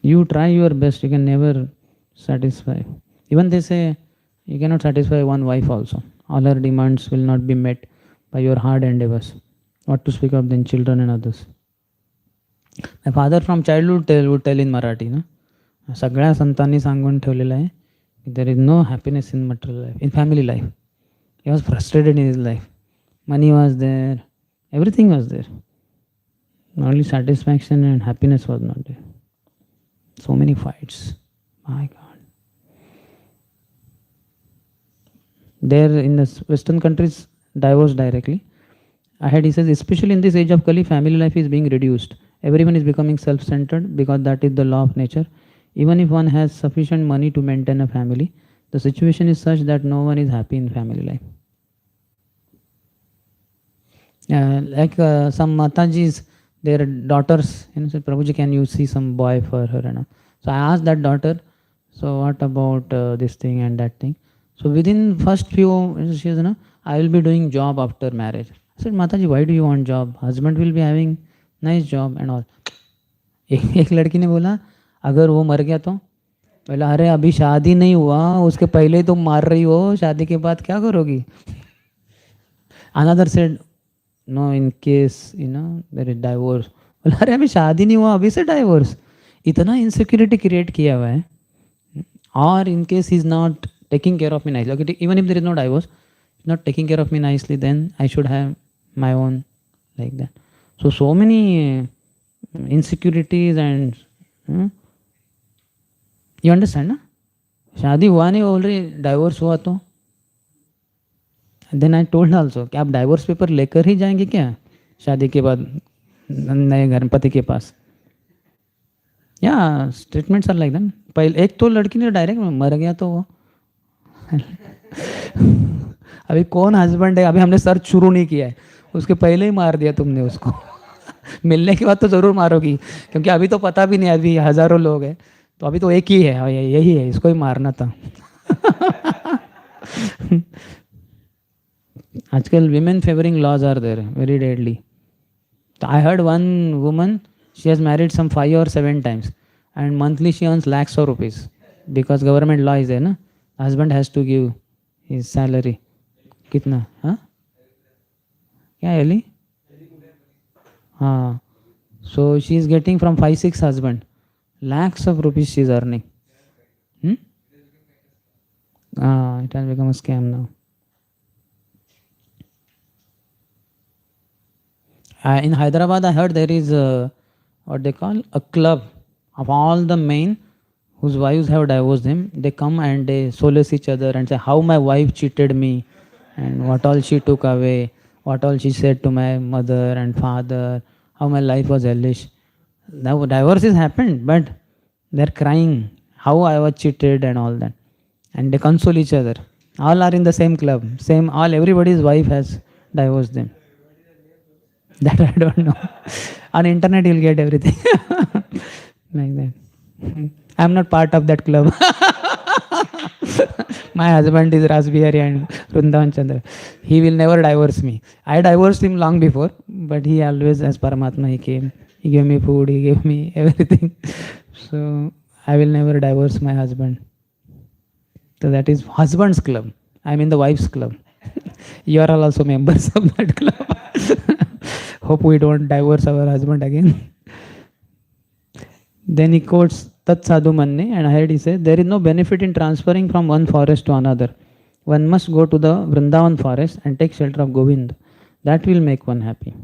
You try your best, you can never satisfy. Even they say, you cannot satisfy one wife also. All her demands will not be met by your hard endeavors. What to speak of then children and others. My father from childhood would tell in Marathi, सगळ्या संतांनी सांगून ठेवलेलं आहे, there is no happiness in material life, in family life. He was frustrated in his life. Money was there, everything was there. Only satisfaction and happiness was not there. So many fights. My God. There in the Western countries, divorce directly. Ahead he says, especially in this age of Kali, family life is being reduced. Everyone is becoming self-centered because that is the law of nature. Even if one has sufficient money to maintain a family, the situation is such that no one is happy in family life. Like some Matajis, their daughters, said, Prabhuji, can you see some boy for her? So I asked that daughter, so what about this thing and that thing? So within first few, she says, I will be doing job after marriage. I said, Mataji, why do you want job? Husband will be having nice job and all. एक लड़की ने बोला, अगर वो मर गया तो? बोला, अरे अभी शादी नहीं हुआ, उसके पहले ही तुम मार रही हो, शादी के बाद क्या करोगी? Another said, no, in case there is divorce. बोला, अरे अभी शादी नहीं हुआ, अभी से divorce. इतना insecurity create किया हुआ है. Or in case he is not taking care of me nicely. Okay, even if there is no divorce, not taking care of me nicely, then I should have my own, like that. So many insecurities and you understand, ना? शादी हुआ नहीं, already divorce हुआ तो. Then I told also कि आप divorce paper लेकर ही जाएंगे क्या शादी के बाद नए घर पति के पास? या स्टेटमेंट्स आर लाइक दैट. पहले एक तो लड़की ने डायरेक्ट मर गया तो वो अभी कौन हस्बैंड है, अभी हमने सर्च शुरू नहीं किया है, उसके पहले ही मार दिया तुमने उसको. मिलने के बाद तो ज़रूर मारोगी, क्योंकि अभी तो पता भी नहीं, अभी हज़ारों लोग हैं, तो अभी तो एक ही है, यही है, इसको ही मारना था. आजकल women favoring laws are there, very deadly. I heard one woman, she has married some 5 or 7 times and monthly she earns lakhs of rupees because government law is there, na? Husband has to give his salary. कितना? हाँ क्या Eli? हाँ. So she is getting from 5-6 husband, lakhs of rupees she is earning. It has become a scam now. In Hyderabad, I heard there is what they call a club of all the men whose wives have divorced them. They come and they solace each other and say, how my wife cheated me, and what all she took away, what all she said to my mother and father, how my life was hellish. Now divorces happened, but they're crying how I was cheated and all that, and they console each other. All are in the same club, same all. Everybody's wife has divorced them. That I don't know. On internet you'll get everything like that. I'm not part of that club. My husband is Rasbihari and Vrindavan Chandra. He will never divorce me. I divorced him long before, but he always, as Paramatma, he came. He gave me food, he gave me everything. So I will never divorce my husband. So that is husband's club. I'm in the wife's club. You are all also members of that club. Hope we don't divorce our husband again. Then he quotes Tat Sadhu Manne, and I heard he says, there is no benefit in transferring from one forest to another. One must go to the Vrindavan forest and take shelter of Govind. That will make one happy.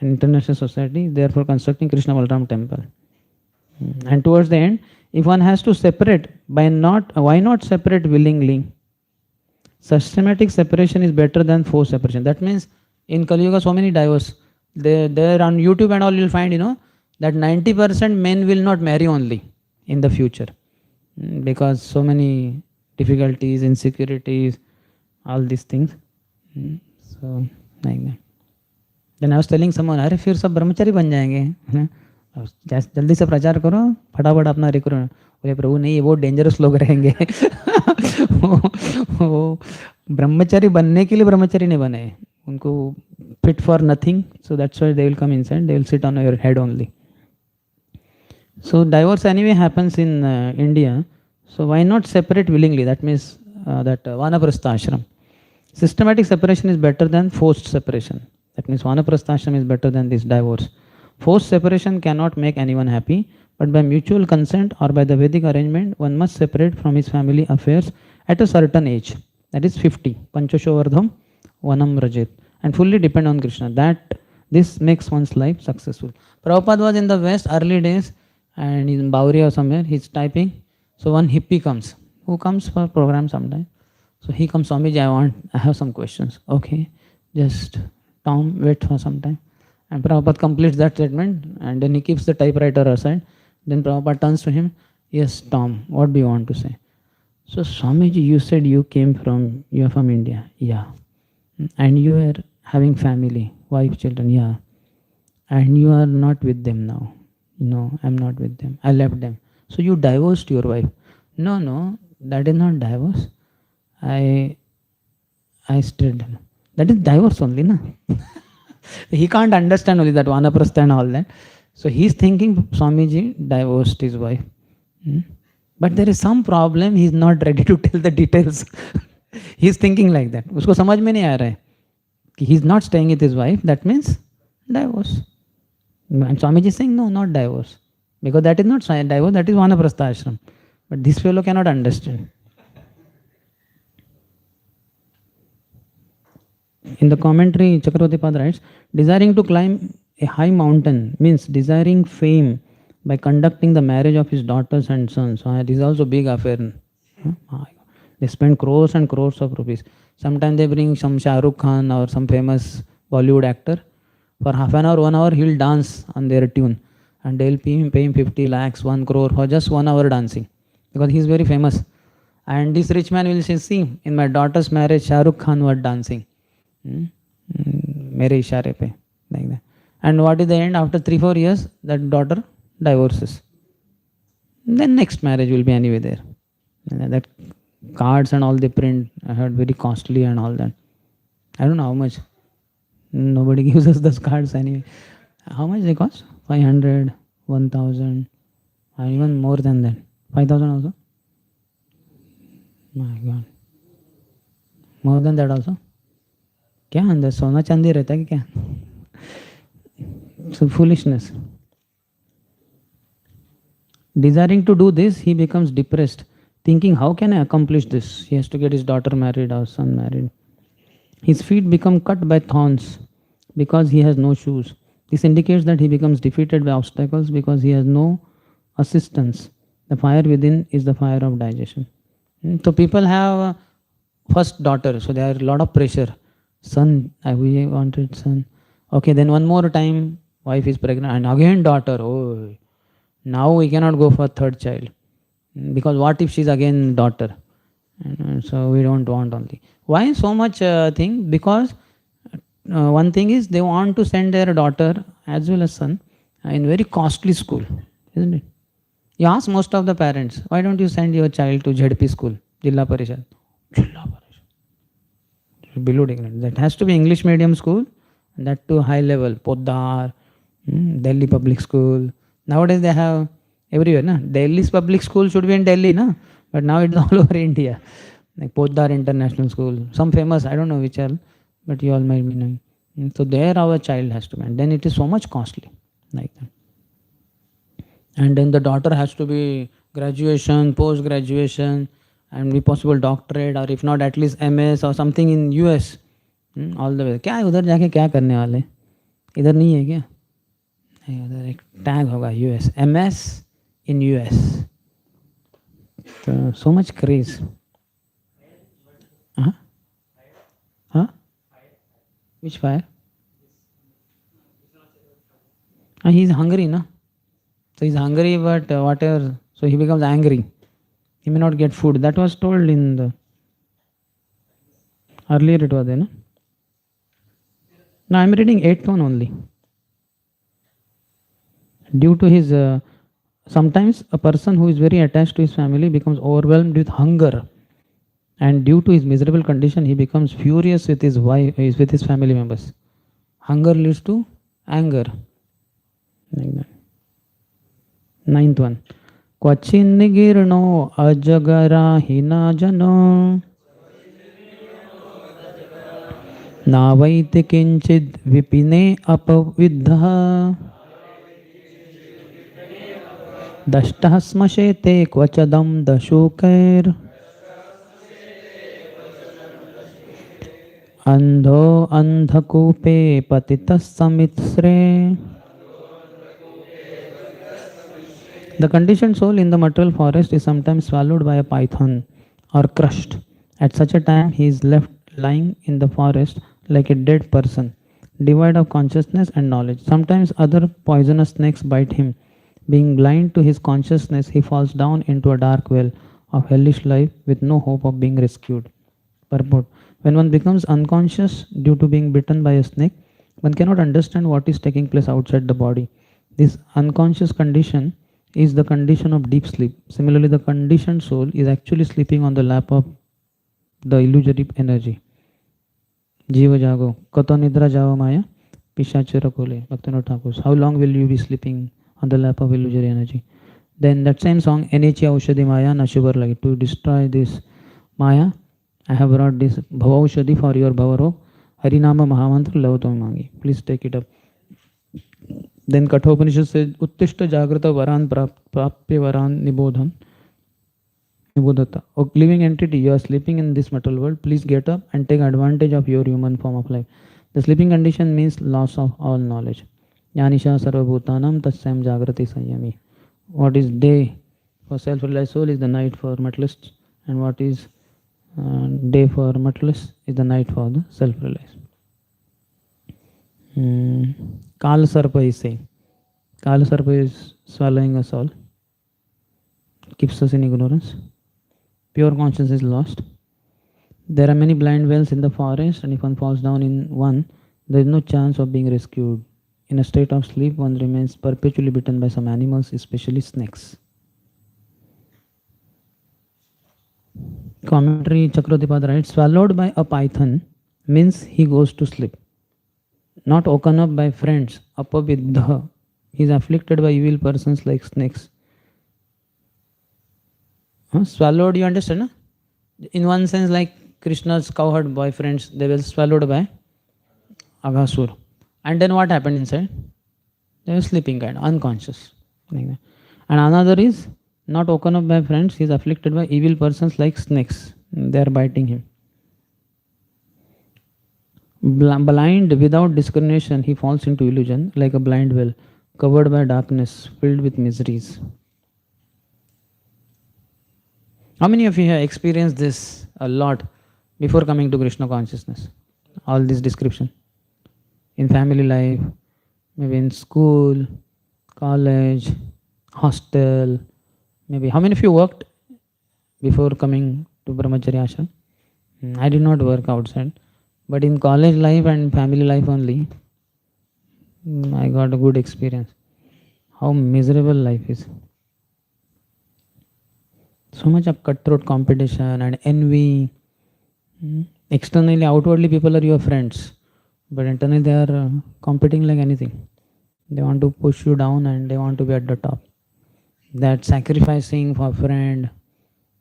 An international society, therefore constructing Krishna Balaram temple. And towards the end, if one has to separate, why not separate willingly? Systematic separation is better than forced separation. That means in Kali Yuga, so many divorce. There on YouTube and all you'll find, that 90% men will not marry only in the future. Because so many difficulties, insecurities, all these things. So, like that. Then I was telling someone, अरे फिर सब ब्रह्मचारी बन जाएंगे, जल्दी से प्रचार करो, फटाफट अपना रिक्रूट. बोले प्रभु नहीं, वो डेंजरस लोग रहेंगे. वो ब्रह्मचारी बनने के लिए ब्रह्मचारी नहीं बने, उनको fit for nothing, so that's why they will come inside, they will sit on your head only. So divorce anyway happens in India, so why not separate willingly? That means that Vanaprastha ashram. Systematic separation is better than forced separation. That means Vanaprastha ashram is better than this divorce. Forced separation cannot make anyone happy, but by mutual consent or by the Vedic arrangement, one must separate from his family affairs at a certain age. That is 50. Panchashovardham Vanam Rajit. And fully depend on Krishna. This makes one's life successful. Prabhupada was in the West early days, and in Bauri or somewhere, he's typing. So one hippie comes, who comes for program sometime. So he comes, Swamiji, I have some questions. Okay, just Tom, wait for some time. And Prabhupada completes that statement, and then he keeps the typewriter aside. Then Prabhupada turns to him, yes, Tom, what do you want to say? So Swamiji, you said you are from India. Yeah. And you are having family, wife, children. Yeah. And you are not with them now. No, I'm not with them. I left them. So you divorced your wife. No, that is not divorce. I stayed. That is divorce only, na? He can't understand only that Vanaprastha and all that. So he's thinking Swamiji divorced his wife. But there is some problem, he's not ready to tell the details. He's thinking like that. उसको समझ में नहीं आ रहा है कि he's not staying with his wife. That means divorce. And Swamiji is saying no, not divorce, because that is not divorce. That is Vanaprastha ashram. But this fellow cannot understand. In the commentary, Chakravarti Pad writes, desiring to climb a high mountain means desiring fame by conducting the marriage of his daughters and sons. This is also big affair. They spend crores and crores of rupees. Sometimes they bring some Shah Rukh Khan or some famous Bollywood actor. For half an hour, 1 hour, he'll dance on their tune. And they'll pay him 50 lakhs, 1 crore for just 1 hour dancing. Because he's very famous. And this rich man will say, see, in my daughter's marriage, Shah Rukh Khan was dancing. Mere ishare pe. Like that. And what is the end? After 3-4 years, that daughter divorces. Then next marriage will be anyway there. And that cards and all they print, I heard very costly and all that. I don't know how much. Nobody gives us those cards anyway. How much they cost? 500, 1000, and even more than that. 5000 also? My God. More than that also? क्या अंदर सोना चांदी रहता है क्या? So foolishness. Desiring to do this, he becomes depressed, thinking, how can I accomplish this? He has to get his daughter married or son married. His feet become cut by thorns because he has no shoes. This indicates that he becomes defeated by obstacles because he has no assistance. The fire within is the fire of digestion. So people have first daughter, so there are a lot of pressure. Son, we wanted son. Okay, then one more time, wife is pregnant, and again daughter. Oh, now we cannot go for third child, because what if she's again daughter? So we don't want only. Why so much thing? Because one thing is they want to send their daughter as well as son in very costly school, isn't it? You ask most of the parents, why don't you send your child to ZP school, Jilla Parishad? Jilla Parishad. Below ignorant. That has to be English medium school, and that to high level, Poddar, Delhi public school. Nowadays they have everywhere, na? Delhi's public school should be in Delhi, na? But now it's all over India. Like Poddar International School, some famous, I don't know which are, but you all might be knowing. So there our child has to be, and then it is so much costly, like that. And then the daughter has to be graduation, post graduation, and be possible doctorate, or if not at least MS or something in US. All the way. क्या है उधर जाके क्या करने वाले? इधर नहीं है क्या? नहीं, उधर एक टैग होगा US, MS in US. So much craze. Huh? Huh? Which fire? He's hungry, na? So he's hungry, but whatever. So he becomes angry. He may not get food. That was told in the earlier. It was there, no? Now I'm reading 8th one only. Due to his sometimes a person who is very attached to his family becomes overwhelmed with hunger, and due to his miserable condition, he becomes furious with his wife, with his family members. Hunger leads to anger. Like that. 9th one. Kvachin girno ajagara hina jano navaiti kinchid vipine apavidha dashtah smashete kvachadam dashukair andho andhakupe patitas samitsre. The conditioned soul in the material forest is sometimes swallowed by a python or crushed. At such a time, he is left lying in the forest like a dead person, devoid of consciousness and knowledge. Sometimes other poisonous snakes bite him. Being blind to his consciousness, he falls down into a dark well of hellish life with no hope of being rescued. Purport. When one becomes unconscious due to being bitten by a snake, one cannot understand what is taking place outside the body. This unconscious condition is the condition of deep sleep. Similarly, the conditioned soul is actually sleeping on the lap of the illusory energy. Jiva jago, kato nidra jao maya, pishachara kole. Bhaktivinoda Thakur. How long will you be sleeping on the lap of illusory energy? Then that same song, Enechi Aushadhi Maya Nashubar Lagi. To destroy this Maya, I have brought this Bhavaushadhi for your Bhavaro. Harinama Mahamantra Lavatam Mangi. Please take it up. Then Kathopanishad says, Uttishta Jagrata Varan Prapya Varan Nibodhan. Nibodhata. O living entity, you are sleeping in this material world. Please get up and take advantage of your human form of life. The sleeping condition means loss of all knowledge. Yanisha Sarvabhutanam Tasyam Jagrati Sanyami. What is day for self-realized soul is the night for materialists, and what is day for materialists is the night for the self-realized. Kala Sarpa is saying. Kala Sarpa is swallowing us all, keeps us in ignorance. Pure consciousness is lost. There are many blind wells in the forest, and if one falls down in one, there is no chance of being rescued. In a state of sleep, one remains perpetually bitten by some animals, especially snakes. Commentary Chakradipad writes, swallowed by a python means he goes to sleep. Not woken up by friends, apavidha. He is afflicted by evil persons like snakes. Swallowed, you understand? No? In one sense, like Krishna's cowherd boyfriends, they were swallowed by Aghasur. And then what happened inside? They were sleeping kind, unconscious. And another is not woken up by friends, he is afflicted by evil persons like snakes. They are biting him. Blind without discrimination, he falls into illusion like a blind well, covered by darkness, filled with miseries. How many of you have experienced this a lot? before coming to Krishna consciousness. All this description. In family life, maybe in school, college, hostel, maybe. How many of you worked before coming to Brahmacharya ashram? I did not work outside. But in college life and family life only, I got a good experience. How miserable life is. So much of cutthroat competition and envy. Externally, outwardly, people are your friends. But internally, they are competing like anything. They want to push you down and they want to be at the top. That sacrificing for friend,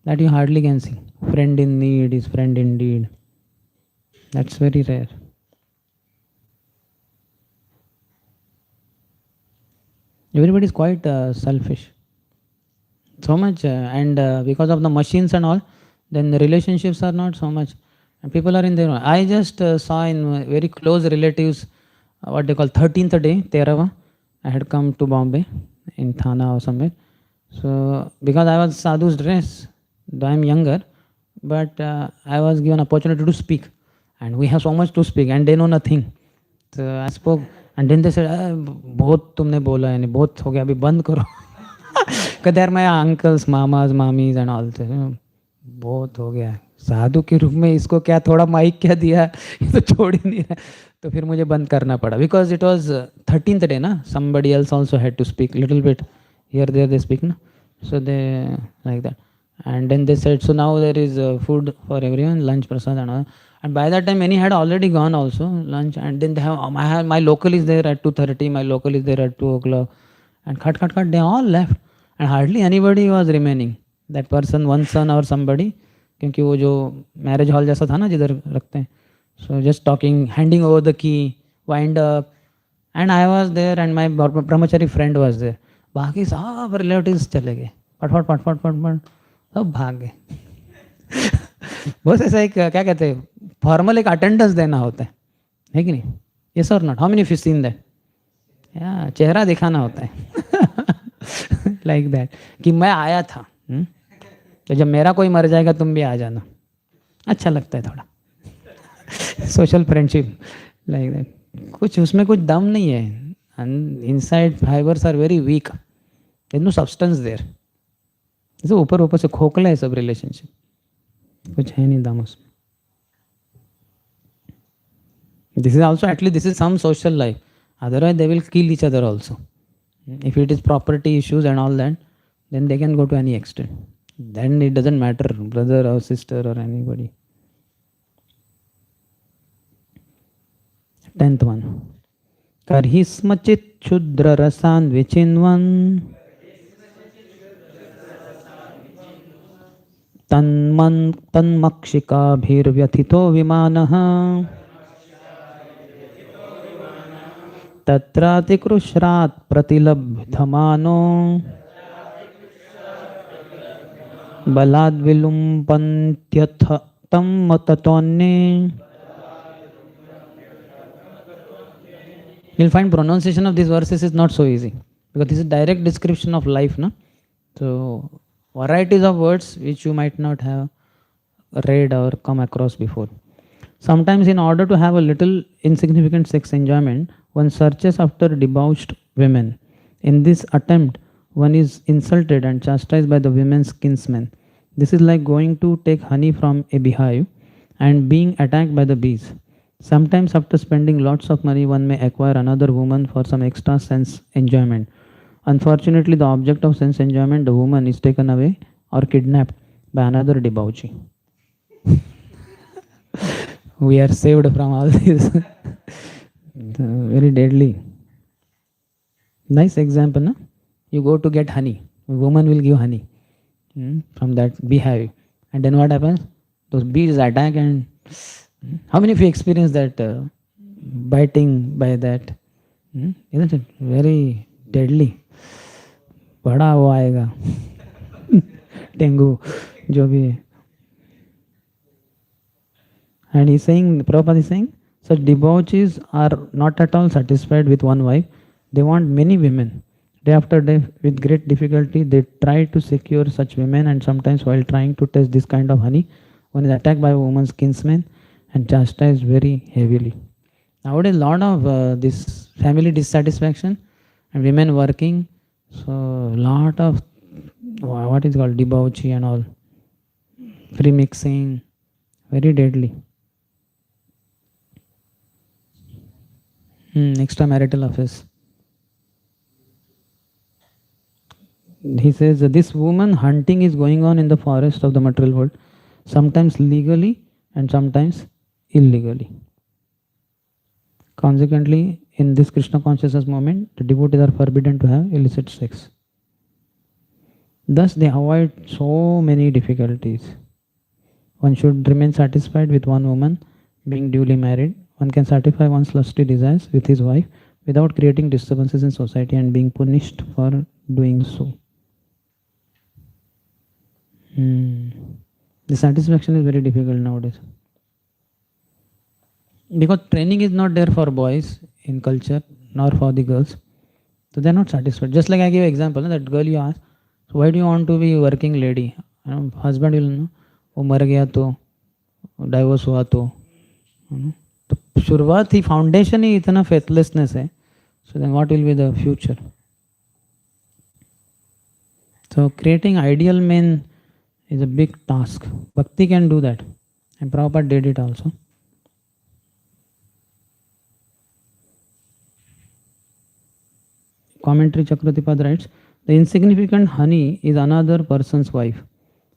that you hardly can see. Friend in need is friend indeed. That's very rare. Everybody is quite selfish. So much, and because of the machines and all, then the relationships are not so much. And people are in their own. I just saw in very close relatives, what they call 13th day, Terava. I had come to Bombay, in Thana or somewhere. So, because I was sadhu's dress, though I am younger, but I was given opportunity to speak. And we have so much to speak, and they know nothing. So I spoke, and then they said, बहुत तुमने बोला यानी बहुत हो गया अभी बंद करो. Because they are my uncles, mamas, mummies and all. बहुत हो गया साधु के रूप में इसको क्या थोड़ा माइक क्या दिया ये तो छोड़ ही नहीं रहा. तो फिर मुझे बंद करना पड़ा. Because it was 13th day ना, somebody else also had to speak little bit. Here there they speak na. So they like that. And then they said, so now there is food for everyone, lunch, prasad and all. And by that time many had already gone also, lunch. And then they have, my local is there at 2:30, my local is there at 2 o'clock. And cut, they all left. And hardly anybody was remaining. That person, one son or somebody, क्योंकि वो जो marriage hall जैसा था ना जिधर रखते हैं. So just talking, handing over the key, wind up. And I was there and my brahmachari friend was there. बाकी सब रिलेटिव्स चले गए. पट सब भाग गए. बस ऐसा एक क्या कहते हैं फॉर्मल एक अटेंडेंस देना होता है कि नहीं? यस और not? How many of you seen that? या चेहरा दिखाना होता है लाइक दैट कि मैं आया था. तो जब मेरा कोई मर जाएगा तुम भी आ जाना. अच्छा लगता है थोड़ा सोशल फ्रेंडशिप लाइक दैट. कुछ उसमें कुछ दम नहीं है. Inside fibres are very weak. There no substance there. जैसे ऊपर से खोखला है सब रिलेशनशिप. कुछ है नहीं दम उसमें. This is also, at least this is some social life. Otherwise they will kill each other also. If it is property issues and all that, then they can go to any extent. Then it doesn't matter brother or sister or anybody. 10th one. Karhi smachit chudra rasan vichinvan तन्मक्षिका भीर्व्यथितो विमानः तत्रातिकृश्रात् प्रतिलब्धमानो बलाद्विलुम्पन्त्यथ तं ततोन्ये. You'll find pronunciation of these verses is not so easy because this is direct description of life, no? So varieties of words which you might not have read or come across before. Sometimes in order to have a little insignificant sex enjoyment, one searches after debauched women. In this attempt, one is insulted and chastised by the women's kinsmen. This is like going to take honey from a beehive and being attacked by the bees. Sometimes after spending lots of money, one may acquire another woman for some extra sense enjoyment. Unfortunately, the object of sense enjoyment, the woman, is taken away or kidnapped by another debauchee. We are saved from all this. Very deadly. Nice example, no? You go to get honey. A woman will give honey from that beehive. And then what happens? Those bees attack and... How many of you experience that biting by that? Isn't it very deadly? बड़ा वो आएगा dengue जो भी है. And he's saying, Prabhupada is saying, such debauchees are not at all satisfied with one wife. They want many women. Day after day, with great difficulty, they try to secure such women, and sometimes while trying to taste this kind of honey, one is attacked by a woman's kinsman and chastised very heavily. Nowadays, lot of this family dissatisfaction and women working, so lot of what is called debauchery and all, premixing, very deadly. Extramarital affairs. He says that this woman hunting is going on in the forest of the material world, sometimes legally and sometimes illegally. Consequently, in this Krishna consciousness movement, the devotees are forbidden to have illicit sex. Thus, they avoid so many difficulties. One should remain satisfied with one woman, being duly married. One can satisfy one's lusty desires with his wife without creating disturbances in society and being punished for doing so. The satisfaction is very difficult nowadays. Because training is not there for boys in culture, nor for the girls. So they are not satisfied. Just like I gave example, that girl you asked, so why do you want to be working lady? Husband will know, वो मर गया तो, divorce हुआ तो. तो शुरुआत ही foundation ही इतना faithlessness है. So then what will be the future? So creating ideal men is a big task. Bhakti can do that. And Prabhupada did it also. Commentary Chakratipad writes, the insignificant honey is another person's wife.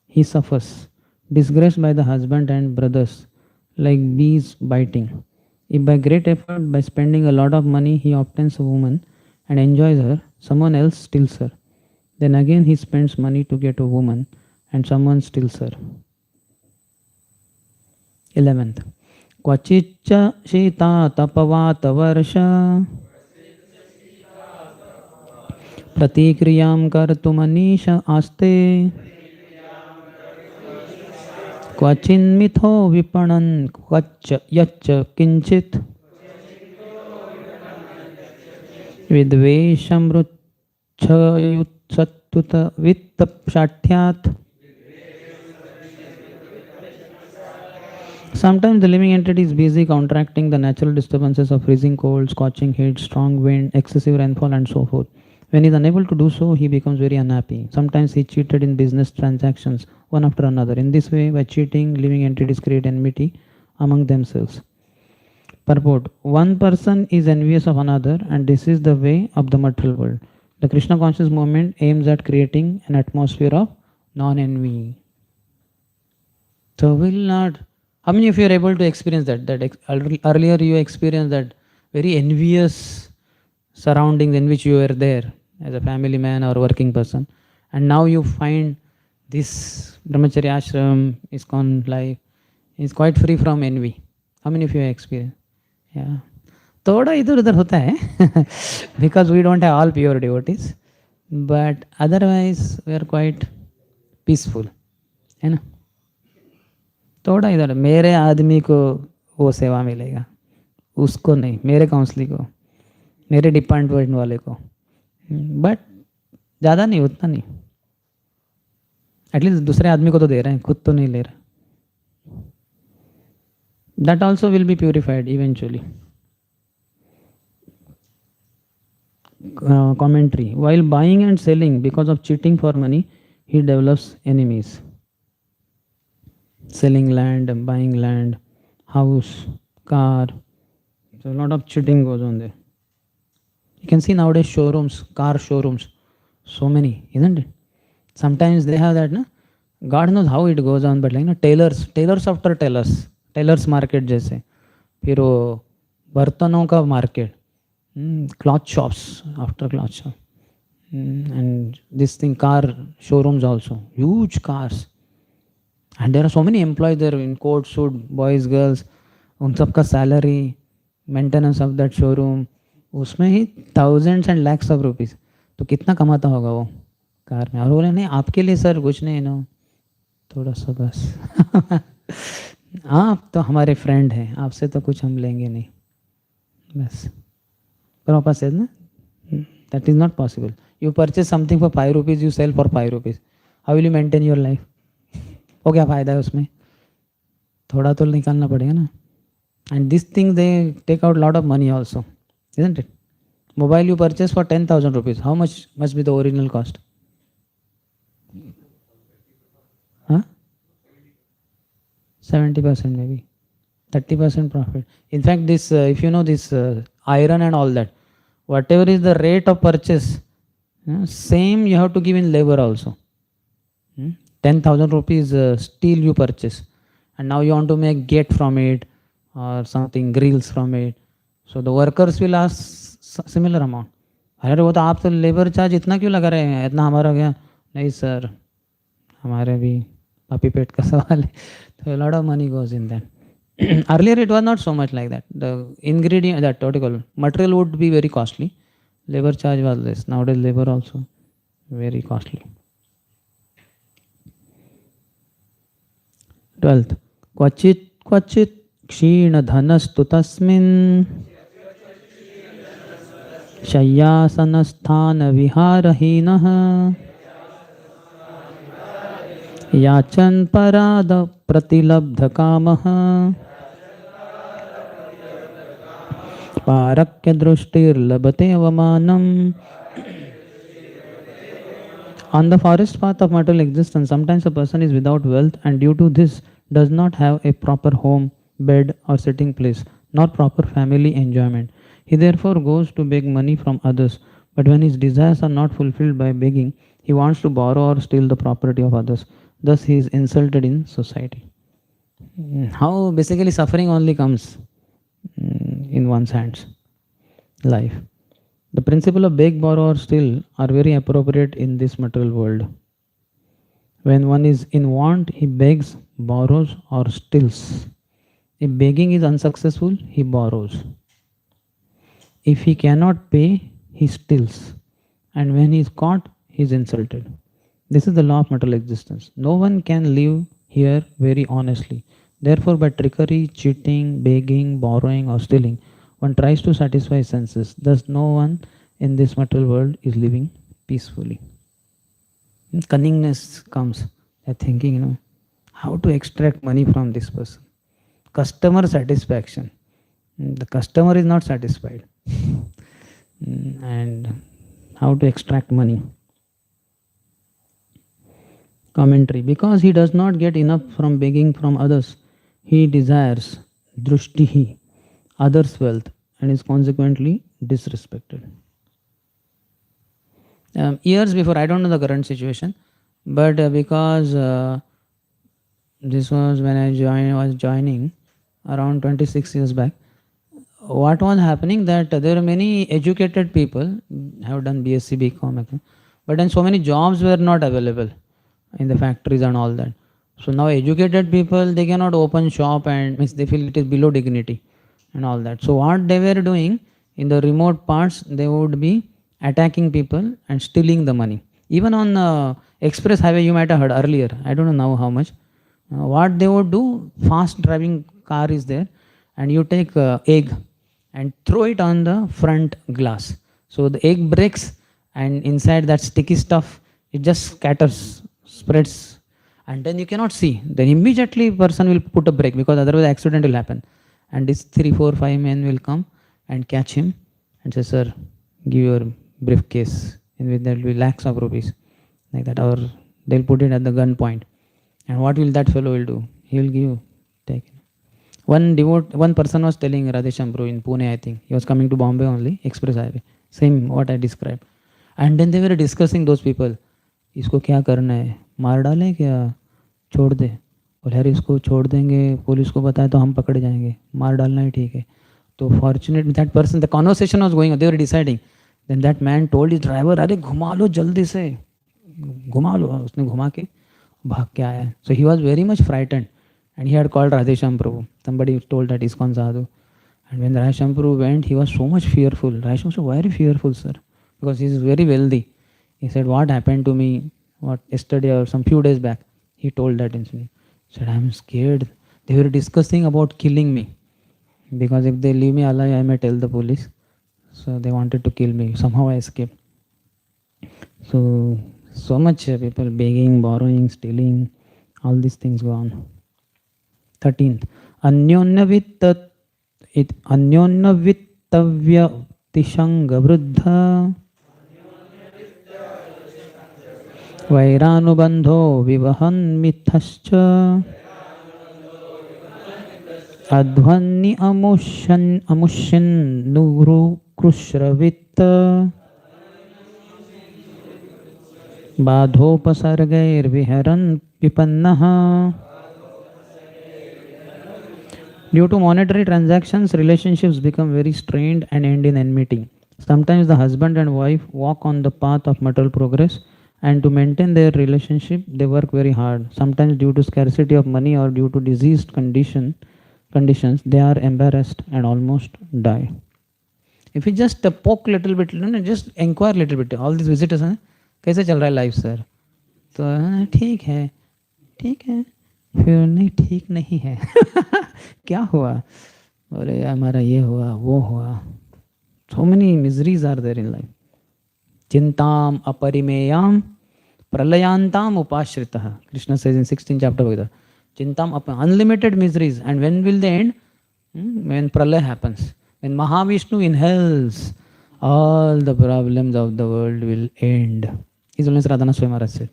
He suffers, disgraced by the husband and brothers, like bees biting. If by great effort, by spending a lot of money, he obtains a woman and enjoys her, someone else steals her. Then again he spends money to get a woman and someone steals her. 11th. Kvachiccha shita tapavata varsha प्रतिक्रियां कर्तुमनीश आस्ते क्वचिन्मिथो विपणन क्वच यच्च किंचित विद्वेषमृच्छयुत्सत्तुत वित्तशाठ्यात्. Sometimes the living entity is busy counteracting the natural disturbances of freezing cold, scorching heat, strong wind, excessive rainfall and so forth. When he is unable to do so, he becomes very unhappy. Sometimes he cheated in business transactions, one after another. In this way, by cheating, living entities create enmity among themselves. Purport. One person is envious of another, and this is the way of the material world. The Krishna conscious movement aims at creating an atmosphere of non-envy. So will not... How many of you are able to experience that? Earlier you experienced that very envious surroundings in which you were there as a family man or working person, and now you find this brahmacharya ashram, ISKCON life is quite free from envy. How many of you have experienced? Yeah. Thoda idhar udhar hota hai because we don't have all pure devotees, but otherwise we are quite peaceful. है ना? थोड़ा इधर मेरे आदमी को वो सेवा मिलेगा, उसको नहीं, मेरे काउंसलिंग को, मेरे डिपार्टमेंट वाले को, बट ज़्यादा नहीं, उतना नहीं. एटलीस्ट दूसरे आदमी को तो दे रहे हैं, खुद तो नहीं ले रहे. That also will be purified eventually. Commentary. While buying and selling because of cheating for money, he develops enemies. Selling land, buying land, house, car. So a lot of cheating goes on there. You can see nowadays showrooms, car showrooms, so many, isn't it? Sometimes they have that, na? God knows how it goes on, but like tailors after tailors market जैसे, फिर वो बर्तनों का market, cloth shops after cloth shop, and this thing, car showrooms also, huge cars, and there are so many employees there in coat suit, boys, girls, उन सबका salary, maintenance of that showroom, उसमें ही thousands and lakhs of rupees. तो कितना कमाता होगा वो car में? और बोले नहीं आपके लिए सर कुछ नहीं, नो थोड़ा सा बस आप तो हमारे फ्रेंड हैं, आपसे तो कुछ हम लेंगे नहीं, बस. Prabhupada says, na? That is not possible. You purchase something for 5 rupees, you sell for 5 rupees. How will you maintain your life? वो क्या फायदा है उसमें? थोड़ा तो निकालना पड़ेगा ना. And this thing they take out lot of money also, isn't it? Mobile you purchase for 10,000 rupees. How much must be the original cost? Huh? 70% maybe. 30% profit. In fact, this if you know this iron and all that, whatever is the rate of purchase, same you have to give in labor also. 10,000 rupees steel you purchase, and now you want to make gate from it or something grills from it. So the workers will ask similar amount. अरे वो तो आप तो labour charge इतना क्यों लगा रहे हैं, इतना हमारा गया. नहीं सर, हमारे भी पापी पेट का सवाल है. So a lot of money goes in that. Earlier it was not so much like that. The ingredient, that what you call material would be very costly. Labor charge was less. Nowadays labor also very costly. 12th. क्वचित् क्वचित् क्षीणधनस्तु तस्मिन् शय्यासनस्थानविहारहीनः याचन् परादप्रतिलब्धकामः पारक्यदृष्टिर्लभते अवमानम्. On the forest path of material existence, sometimes a person is without wealth and due to this does not have a proper home, bed or sitting place, nor proper family enjoyment. He therefore goes to beg money from others, but when his desires are not fulfilled by begging, he wants to borrow or steal the property of others. Thus he is insulted in society. How basically suffering only comes in one's hands. Life. The principle of beg, borrow or steal are very appropriate in this material world. When one is in want, he begs, borrows or steals. If begging is unsuccessful, he borrows. If he cannot pay, he steals. And when he is caught, he is insulted. This is the law of material existence. No one can live here very honestly. Therefore, by trickery, cheating, begging, borrowing or stealing, one tries to satisfy his senses. Thus, no one in this material world is living peacefully. Cunningness comes. They're thinking, how to extract money from this person. Customer satisfaction. The customer is not satisfied. And how to extract money. Commentary. Because he does not get enough from begging from others, he desires drushtihi, others' wealth, and is consequently disrespected. Years before, I don't know the current situation, but because this was when I was joining around 26 years back, what was happening that there are many educated people have done BSc, BCom, but then so many jobs were not available in the factories and all that. So now educated people, they cannot open shop and means they feel it is below dignity and all that. So what they were doing in the remote parts, they would be attacking people and stealing the money. Even on express highway, you might have heard earlier, I don't know now how much. What they would do, fast driving car is there and you take egg and throw it on the front glass. So the egg breaks and inside that sticky stuff, it just scatters, spreads, and then you cannot see. Then immediately person will put a brake because otherwise accident will happen. And these 3, 4, 5 men will come and catch him and say, sir, give your briefcase. And with that will be lakhs of rupees. Like that. Or they'll put it at the gun point. And what will that fellow will do? He will give, take it. One person was telling Radhesham Prabhu in Pune, I think. He was coming to Bombay only, express highway. Same what I described. And then they were discussing those people. इसको क्या करना है, मार डालें क्या छोड़ दे. बोले यार इसको छोड़ देंगे, पुलिस को बताए तो हम पकड़े जाएंगे, मार डालना ही ठीक है. तो fortunately that person, the conversation was going, they were deciding. Then that man told his driver, अरे घुमा लो जल्दी से, घुमा लो. उसने घुमा के भाग के आया. So he was very much frightened and he had called Radhesham Prabhu. Somebody told that ISKCON sadhu. And when Radhesham Prabhu went, he was so much fearful. Radhesham said, why are you fearful, sir? Because he is very wealthy. He said, what happened to me yesterday or some few days back? He told that incident. He said, I am scared. They were discussing about killing me. Because if they leave me alive, I may tell the police. So they wanted to kill me. Somehow I escaped. So much people begging, borrowing, stealing, all these things go on. 13th. Anyonyavittavyatisangavruddha Vairanubandho vivahan mithascha Adhvani amushin nuru krushravitta Badhopasargair viharan pipannaha. Due to monetary transactions, relationships become very strained and end in enmity. Sometimes the husband and wife walk on the path of material progress, and to maintain their relationship, they work very hard. Sometimes due to scarcity of money or due to diseased conditions, they are embarrassed and almost die. If you just poke little bit, just inquire little bit, all these visitors, कैसे चल रहा है life sir? तो ठीक है, ठीक है, फिर नहीं ठीक नहीं है. क्या हुआ? अरे हमारा ये हुआ, वो हुआ. So many miseries are there in life. Chintam aparimayam pralayantam upashritah. Krishna says in 16th chapter of Gita. Chintam unlimited miseries. And when will they end? When pralaya happens. When Mahavishnu inhales, all the problems of the world will end. His Holiness Radhana Swami Maharaj said.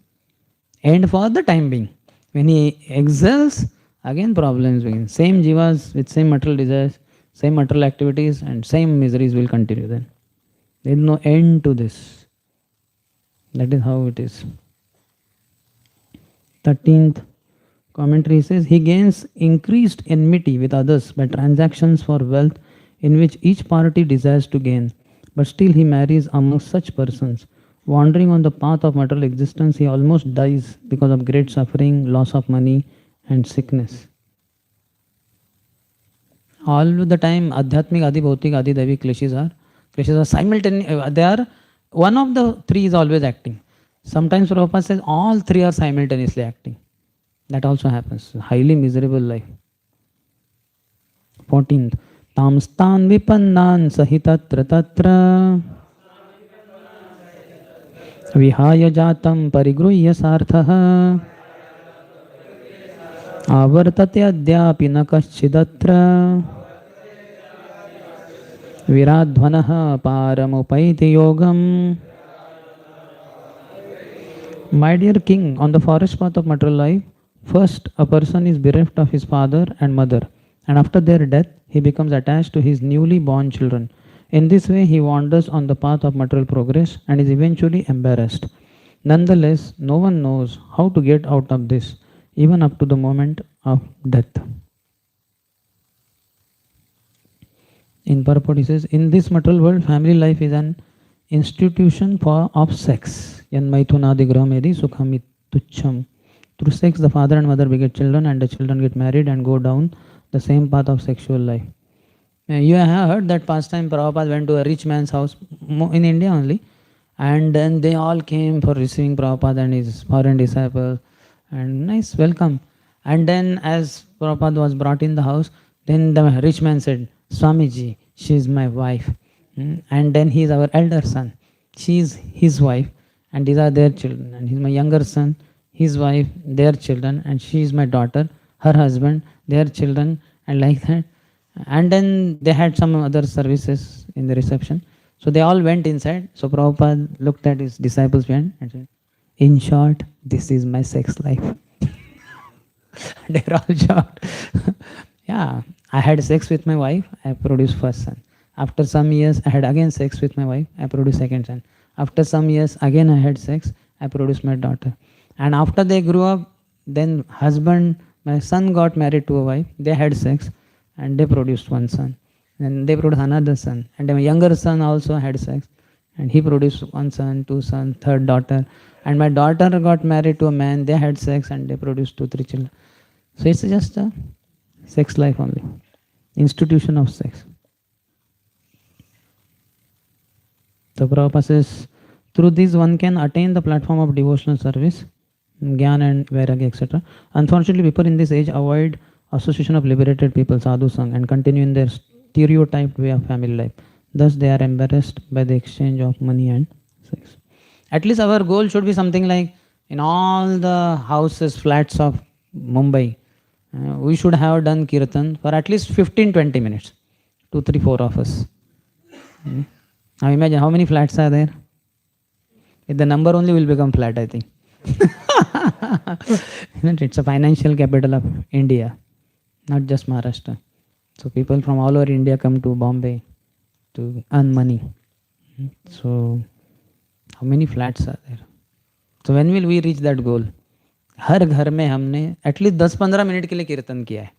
End for the time being. When he exhales, again problems begin. Same jivas with same material desires, same material activities, and same miseries will continue then. There is no end to this. That is how it is. 13th commentary says, he gains increased enmity with others by transactions for wealth in which each party desires to gain. But still he marries among such persons. Wandering on the path of material existence, he almost dies because of great suffering, loss of money, and sickness. All the time, Adhyatmik, Adi Bhautik, Adi Daivik kleshas are simultaneous. They are, one of the three is always acting. Sometimes Prabhupada says all three are simultaneously acting. That also happens. Highly miserable life. 14th. Tamstan vipannan sahitatra tatra Vihaya jatam parigruhya sarthaha Avartate adyapi na kaschidatra Viradhvanaha paramupaiti yogam. My dear king, on the forest path of material life, first a person is bereft of his father and mother, and after their death, he becomes attached to his newly born children. In this way, he wanders on the path of material progress and is eventually embarrassed. Nonetheless, no one knows how to get out of this, even up to the moment of death. In purport, he says, in this material world, family life is an institution of sex. Yanmaithunadigrahamedi sukhamitucham. Through sex, the father and mother beget children, and the children get married and go down the same path of sexual life. You have heard that pastime Prabhupada went to a rich man's house in India only, and then they all came for receiving Prabhupada and his foreign disciples, and nice welcome. And then as Prabhupada was brought in the house, then the rich man said, Swamiji, she is my wife. And then he is our elder son. She is his wife, and these are their children. And he is my younger son, his wife, their children, and she is my daughter, her husband, their children, and like that. And then they had some other services in the reception. So they all went inside. So Prabhupada looked at his disciples and said, in short, this is my sex life. They were all shocked. Yeah, I had sex with my wife, I produced first son. After some years, I had again sex with my wife, I produced second son. After some years, again I had sex, I produced my daughter. And after they grew up, then my son got married to a wife, they had sex, and they produced one son. And they produced another son. And my younger son also had sex, and he produced one son, two sons, third daughter. And my daughter got married to a man, they had sex, and they produced 2-3 children. So it's just a sex life only. Institution of sex. So Prabhupada says, through this one can attain the platform of devotional service, Gyan and Vairagya, etc. Unfortunately, people in this age avoid association of liberated people, sadhu sang, and continue in their stereotyped way of family life. Thus, they are embarrassed by the exchange of money and sex. At least our goal should be something like, in all the houses, flats of Mumbai, We should have done kirtan for at least 15-20 minutes. 2, 3, 4 of us. Now imagine how many flats are there. The number only will become flat, I think. It's a financial capital of India, not just Maharashtra. So people from all over India come to Bombay to earn money. So how many flats are there? So when will we reach that goal? हर घर में हमने at least 10-15 minute के लिए कीर्तन किया है,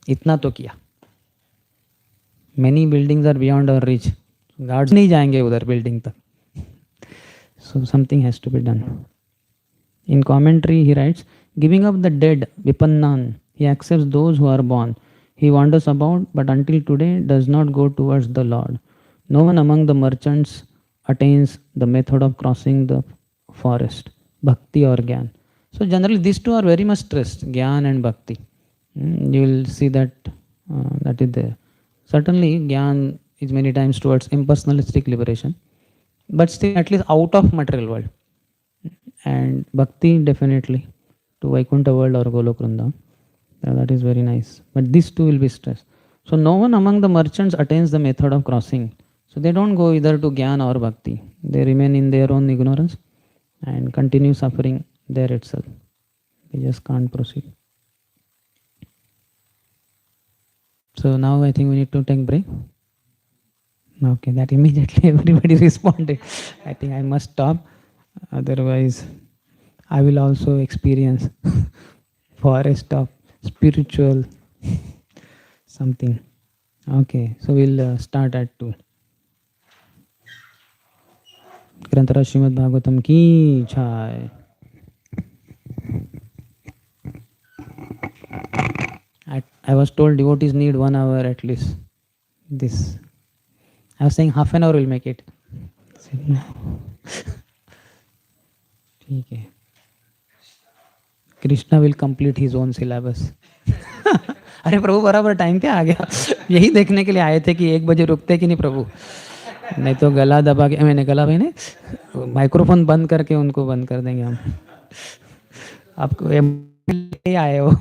इतना तो किया. Many buildings are beyond our reach. Guards नहीं जाएंगे उधर बिल्डिंग तक. So something has to be done. In commentary he writes, giving up the dead, Vipannan, he accepts those who are born. He wanders about, but until today does not go towards the Lord. No one among the merchants attains the method of crossing the forest, bhakti or gyan. So generally these two are very much stressed, gyan and bhakti. You will see that that is there. Certainly gyan is many times towards impersonalistic liberation, but still at least out of material world. And bhakti definitely to Vaikuntha world or Golok Vrindavan. That is very nice. But these two will be stressed. So no one among the merchants attains the method of crossing. So they don't go either to Gyan or Bhakti. They remain in their own ignorance and continue suffering there itself. They just can't proceed. So now I think we need to take break. Okay, that immediately everybody responded. I think I must stop. Otherwise, I will also experience forest of spiritual something. Okay, so we'll start at 2. Grantara Srimad Bhagavatam ki jai. I was told devotees need 1 hour at least. This. I was saying half an hour will make it. No. Okay. Krishna will complete his own syllabus. अरे प्रभु बराबर time पे आ गया. यही देखने के लिए आए थे कि 1 बजे रुकते कि नहीं प्रभु. नहीं तो गला दबा के, मैंने गला भाई ने माइक्रोफोन बंद करके उनको बंद कर देंगे हम. आपको आए हो.